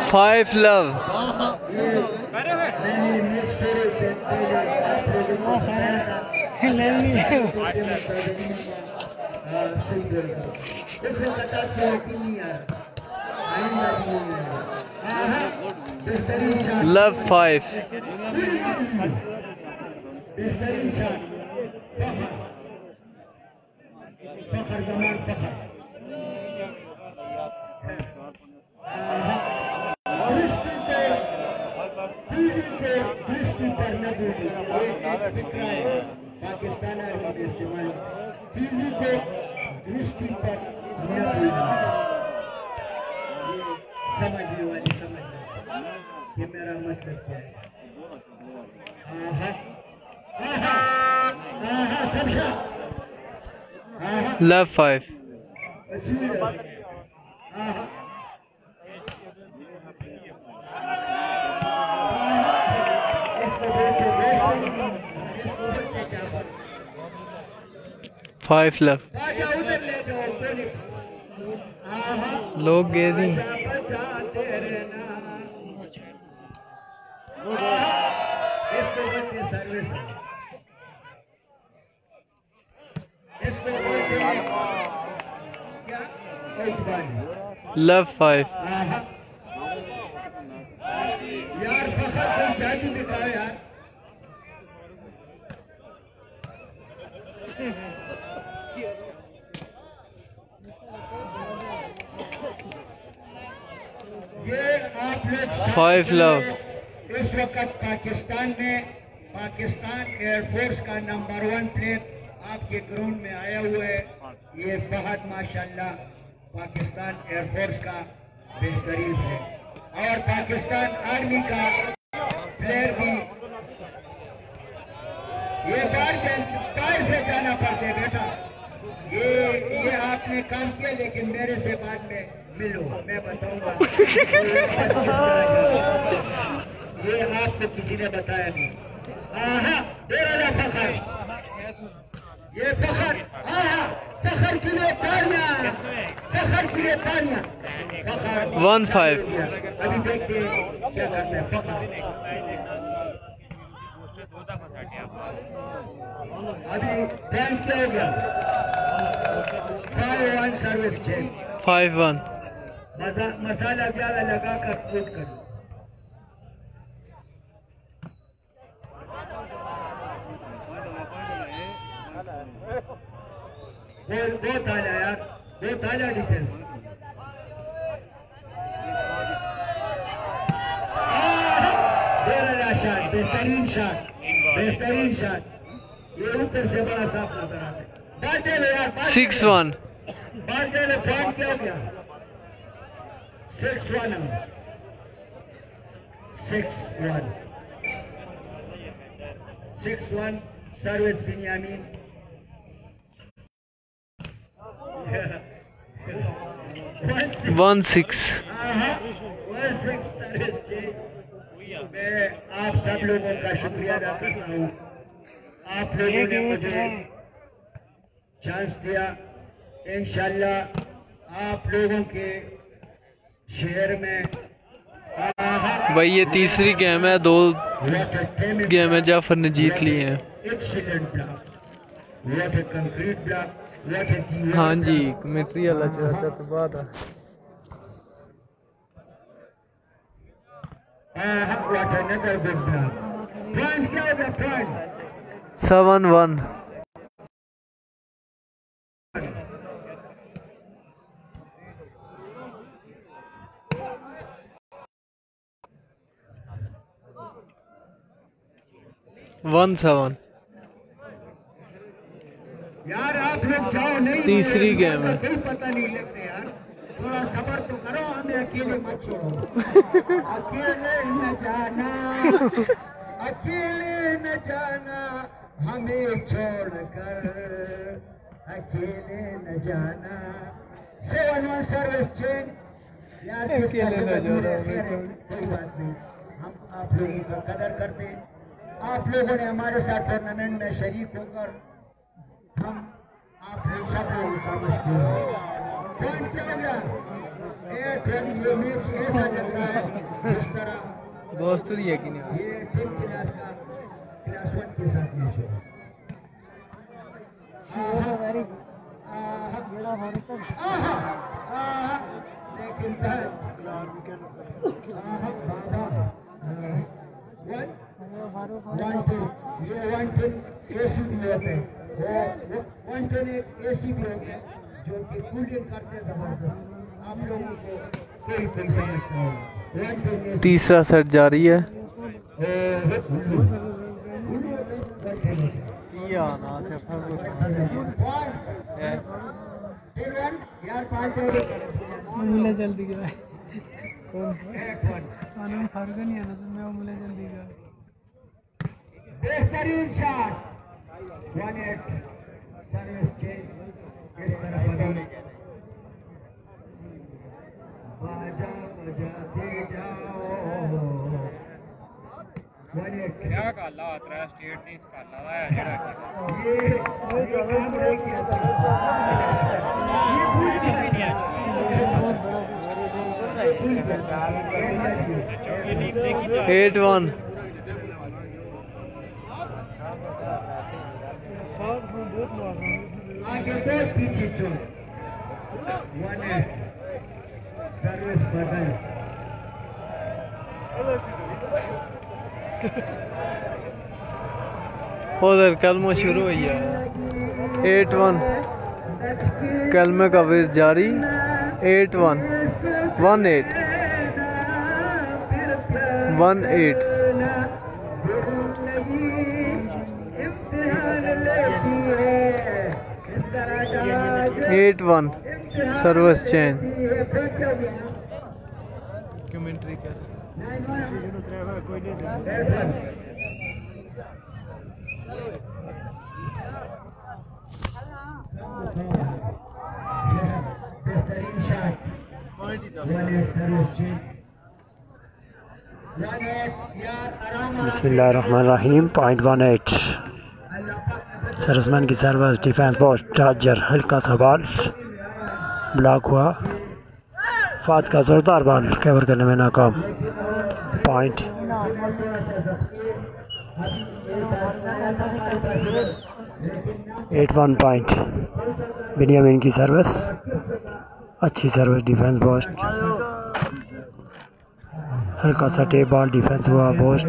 Five love. Love five. Pakistan army इस्तेमाल को दृष्टि पर समझने वाली समझ कि मेरा मतलब क्या है। Love five. 5 लेफ्ट बाजा उधर ले जाओ बोली लोग गए नहीं बजा तेरे नाम इसको बोलते सर्विस इसको बोलते क्या एक बार लेफ्ट 5 यार फखर तुम जादू दिखाओ यार ये आप लोग 5 लव इस वक्त पाकिस्तान में पाकिस्तान एयरफोर्स का नंबर 1 प्लेन आपके ग्राउंड में आया हुआ है। ये फहद माशाल्लाह पाकिस्तान एयरफोर्स का बेहतरीन है और पाकिस्तान आर्मी का प्लेयर भी। ये कार से जाना पड़ता है बेटा। ये आपने काम किया लेकिन मेरे से बाद में मिलो मैं बताऊंगा। ये आपको किसी ने बताया नहीं। फखर ये फखर फखर के लिए तालियां फखर के लिए तालियां। 1-5 अभी देखते हैं क्या करते हैं फखर। अभी टाइम क्या हो गया 5-1 सर्विस चेंज 5-1 मसाला ज्यादा लगा कर कूट करो। बहुत आया यार बहुत आया डिफेंस। शॉट बेहतरीन शॉट बेहतरीन शॉट। ये ऊपर से बड़ा साफ नजर आता है। 6-1 पॉइंट क्या हो गया 6-1 6-1 सर्विस बिन्यामीन 1-6 सर्विस चेंज। मैं आप सब लोगों का शुक्रिया अदा करता हूँ। आप लोगों ने मुझे चांस दिया। इंशाल्लाह आप लोगों के शहर में भाई ये तीसरी गेम है। 2 गेम है जाफर ने जीत ली है। Excellent block what A concrete block what ए हाँ जी कमेंट्री वाला चाचा तो बात है। What another good block. Point क्या होगा पॉइंट 7-1 1-7 यार आप लोग जाओ नहीं तीसरी गेम है। कोई पता नहीं लगता यार। थोड़ा सबर तो करो हमें अकेले मत छोड़ो। अकेले न जाना अकेले न जाना हमें छोड़कर अकेले न जाना। 7-1 सर्विस चेंज यार अकेले न जाना कोई बात नहीं। हम आप लोगों का कदर करते हैं। आप लोगों ने हमारे साथ टूर्नामेंट में शरीक होकर हम आप सब लोगों का मशहूर है। पॉइंट क्या हो गया ये मैच ऐसा लग रहा है जिस तरह दोस्त है कि नहीं ये टीम क्लास 1 के साथ मैच है। लेकिन ये 110 एसी भी होते हैं। 110 एसी भी होते हैं जो कि कूलिंग करते हैं जबरदस्त। आप लोगों को कोई समझता होगा। तीसरा सेट जारी है। मुले जल्दी गया फर्क नहीं आना मैं मुले जल्दी गया। बेहतरीन शॉट 1-8 सर्विस चेंज इस तरह बदलने बाजा बजाते जाओ क्या काला आता है स्टेट नहीं इस काला दा है जेड़ा की 8-1 आगे से पीछे चल 1-8 सर्विस बदल उधर कलमा शुरू हुई है 8-1 कलमे का विर जारी 8-1 1-8 1-8 8-1 सर्विस चेंज कमेंट्री कर बिस्मिल्लाहिर्रहमानिर्रहीम 0.18 सर्विसमैन की सर्विस डिफेंस पोस्ट चार्जर हल्का सा बॉल ब्लॉक हुआ फात का जोरदार बॉल कवर करने में नाकाम पॉइंट 8-1 पॉइंट बिनियामिन की सर्विस अच्छी सर्विस डिफेंस पोस्ट हल्का सा टेप बॉल डिफेंस हुआ पोस्ट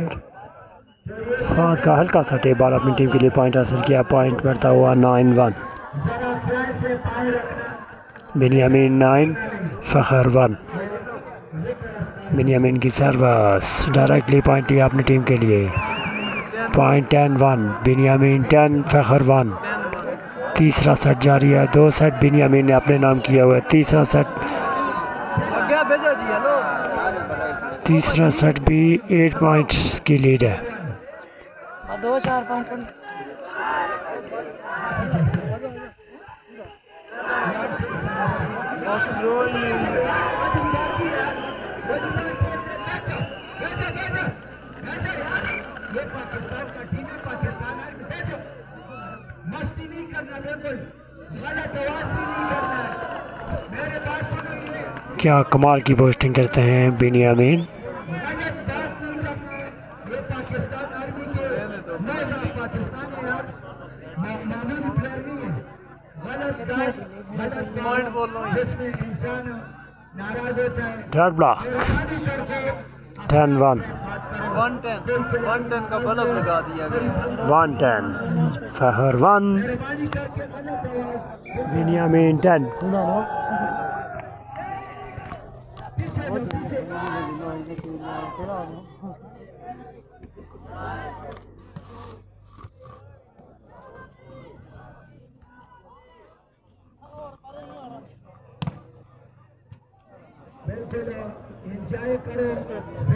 फात का हल्का सा टेप बॉल अपनी टीम के लिए पॉइंट हासिल किया पॉइंट बढ़ता हुआ 9-1 बिनियामिन 9 फखर 1 बिनियामिन की सर्विस डायरेक्टली पॉइंट लिया अपनी टीम के लिए पॉइंट 10-1 बिनियामिन 10 फखर 1 तीसरा सेट जारी है 2 सेट बिनियामिन ने अपने नाम किया हुआ है तीसरा सेट भी 8 पॉइंट्स की लीड है 2-4 पॉइंट ये पाकिस्तान का टीम है, पाकिस्तान है, देखो मस्ती नहीं करना, बिल्कुल गलत आवाज भी नहीं करना है, मेरे बात सुनिए। क्या कमाल की पोस्टिंग करते हैं बिनियामिन गलत बात नहीं करना, ये पाकिस्तान आर्मी के नौजवान पाकिस्तान है यार, मामूली प्लेयर नहीं है। गलत बात जिसमें इंसान नाराज होता है, थर्ड ब्लॉक मेहरबानी करके 10-1 110 का बल्ब लगा दिया गया 110 फहर 1 बिनियामिन 10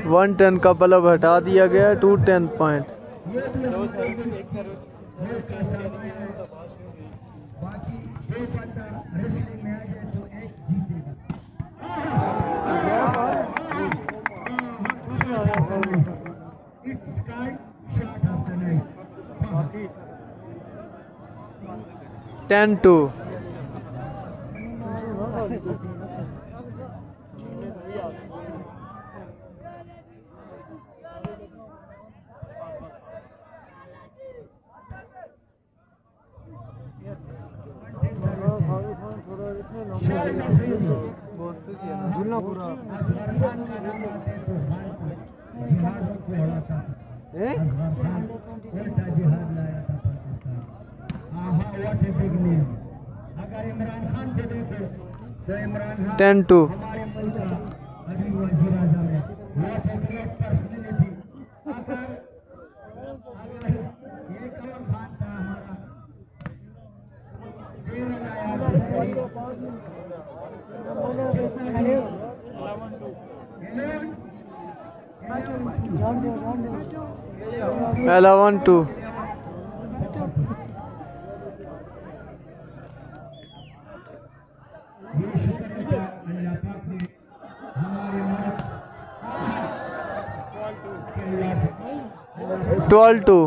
110 का बल्ब हटा दिया गया 210 पॉइंट टेन 2 10-2 11-2 11-2 12-2।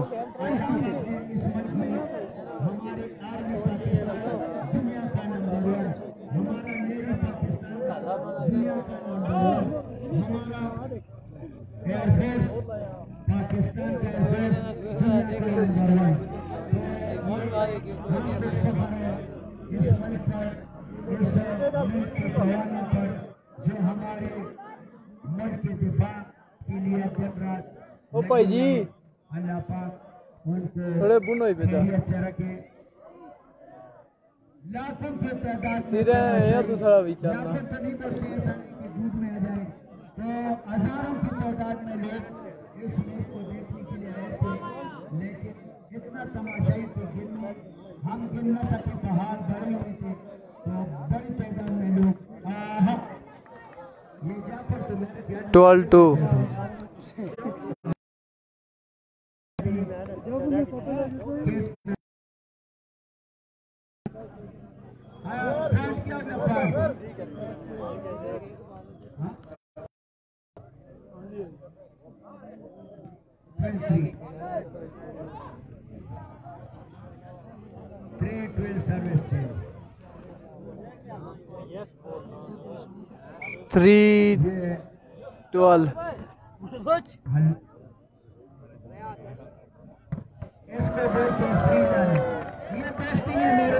ओ भाई जी थोड़े बुन होई बेटा सिरे या तू सारा विचार ना तो हजारों की तादाद में लोग इस मैच को देखने के लिए आए थे, लेकिन इतना तमाशाई तो हम गिन न सके, पहाड़ बड़े हुए थे, तो बड़ी तादाद में लोग ये जाकर तो मेरे 12-2। Three 12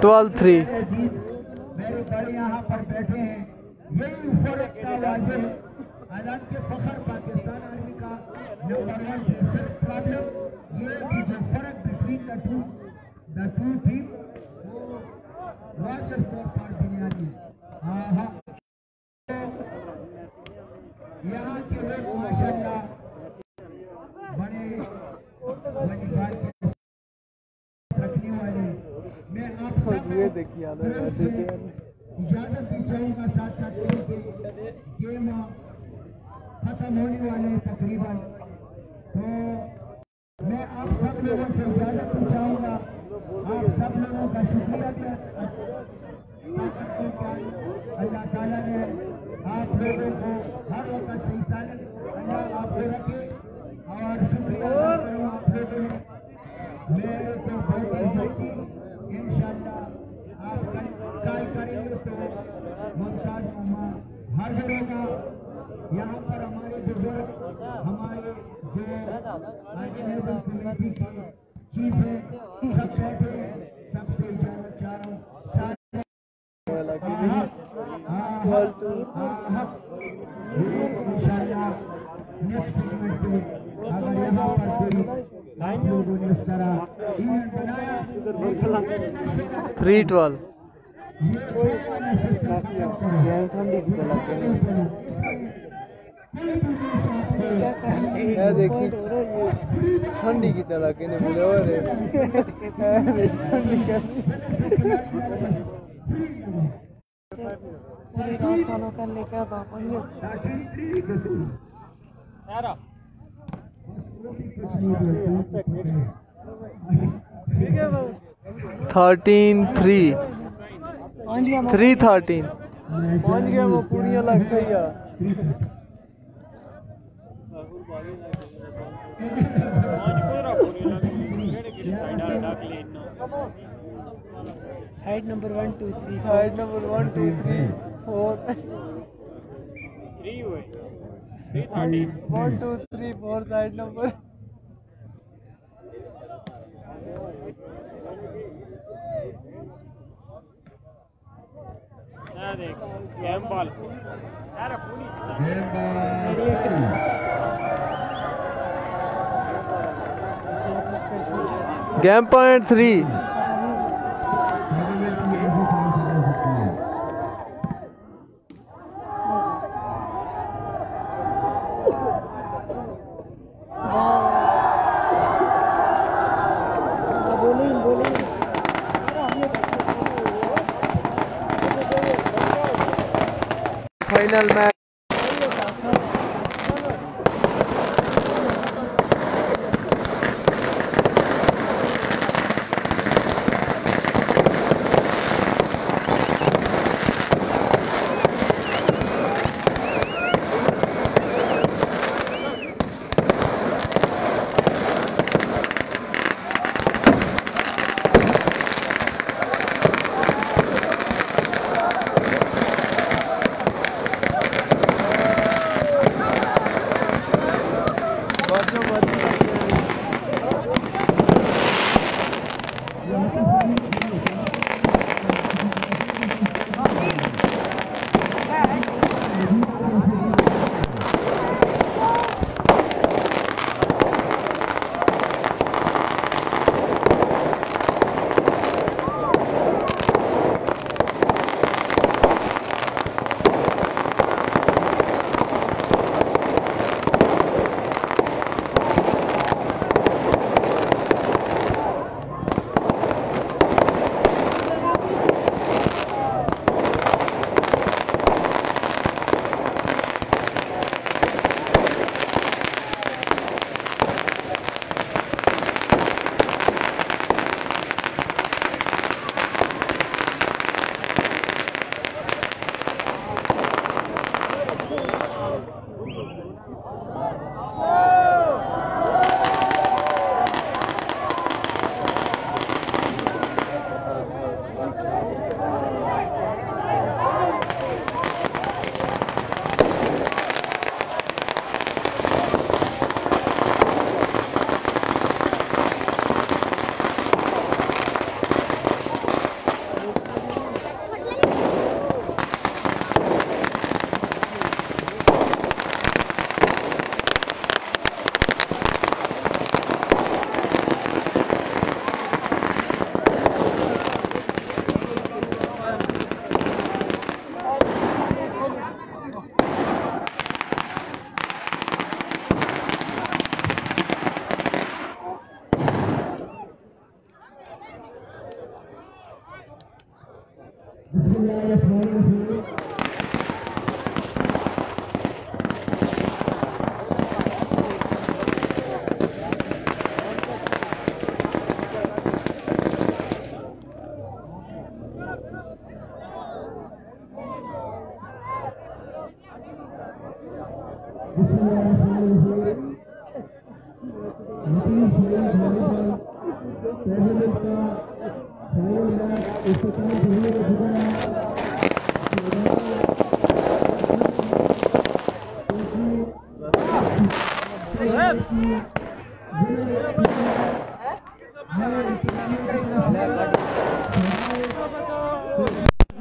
12-3 मेरे बड़े यहाँ पर बैठे हैं, यही फर्क का वाजे है। हालांकि फखर पाकिस्तान आर्मी का नंबर 1 सिर्फ प्रॉब्लम ये कि जो फर्क बिटवीन द टू टीम वो वाजह तौर पर बुनियादी यहाँ के लोग माशाल्लाह बड़े वजीफात के रखने वाले। मैं आप इजाजत भी चाहूँगा, साथ साथ गेम खत्म होने वाले हैं तकरीबन, तो मैं आप सब लोगों से इजाजत भी चाहूँगा। आप सब लोगों का शुक्रिया भी अल्लाह ताला ने आप लोगों को हर वक्त सही सालत अल्लाह आपको रखे और शुक्रिया अदा करूँ आप लोगों ने मेरे को बहुत इज्जत की। इंशाअल्लाह आप कल करेंगे तो मुमताज मेहमान हाजिर होगा। यहाँ पर हमारे बुजुर्ग, हमारे जो नेशनल कमेटी के चीफ है, सब बैठे हैं, सबसे इजाजत चाह रहा हूँ। इंशाअल्लाह नेक्स्ट इवेंट पे अगर यहाँ पर कोई आप लोगों ने इस तरह इवेंट बनाया 3-12 देखी ठंडी की तरह के बोले और पूरी रात फॉलो कर लेके आता ठीक है 13-3 3-13 पहुंच गया वो पूरी अलग सही है। साइड नंबर 1 2 3 साइड नंबर 1 2 3 4 3 हुए 3-13 1 2 3 4 साइड नंबर देख गेम बॉल यार पूरी game point 3 final match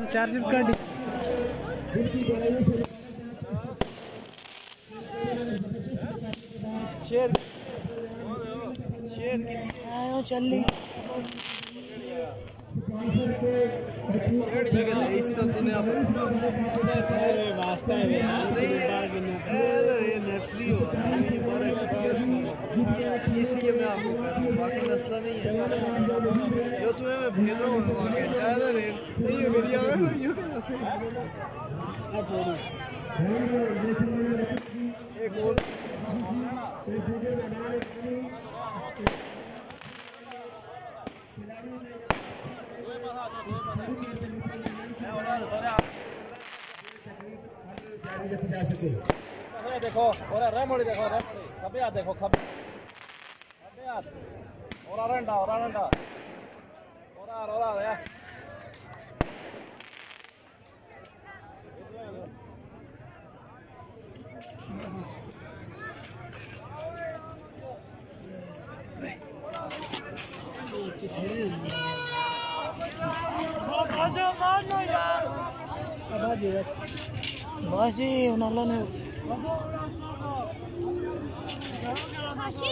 charger का शेयर शेयर आयो चल इस तो तूने अब वास्ता है नेट फ्री हो ये बहुत अच्छी क्लियर इसलिए मैं आपको कह रहा हूँ बाकी मसला नहीं है जो तुम्हें मैं भेज रहा हूँ वाकई ये मेरी एक और देखो और रेमोड़ी देखो खबे याद देखो खबे याद और रंडा और यार बाजी उनाला ने अच्छा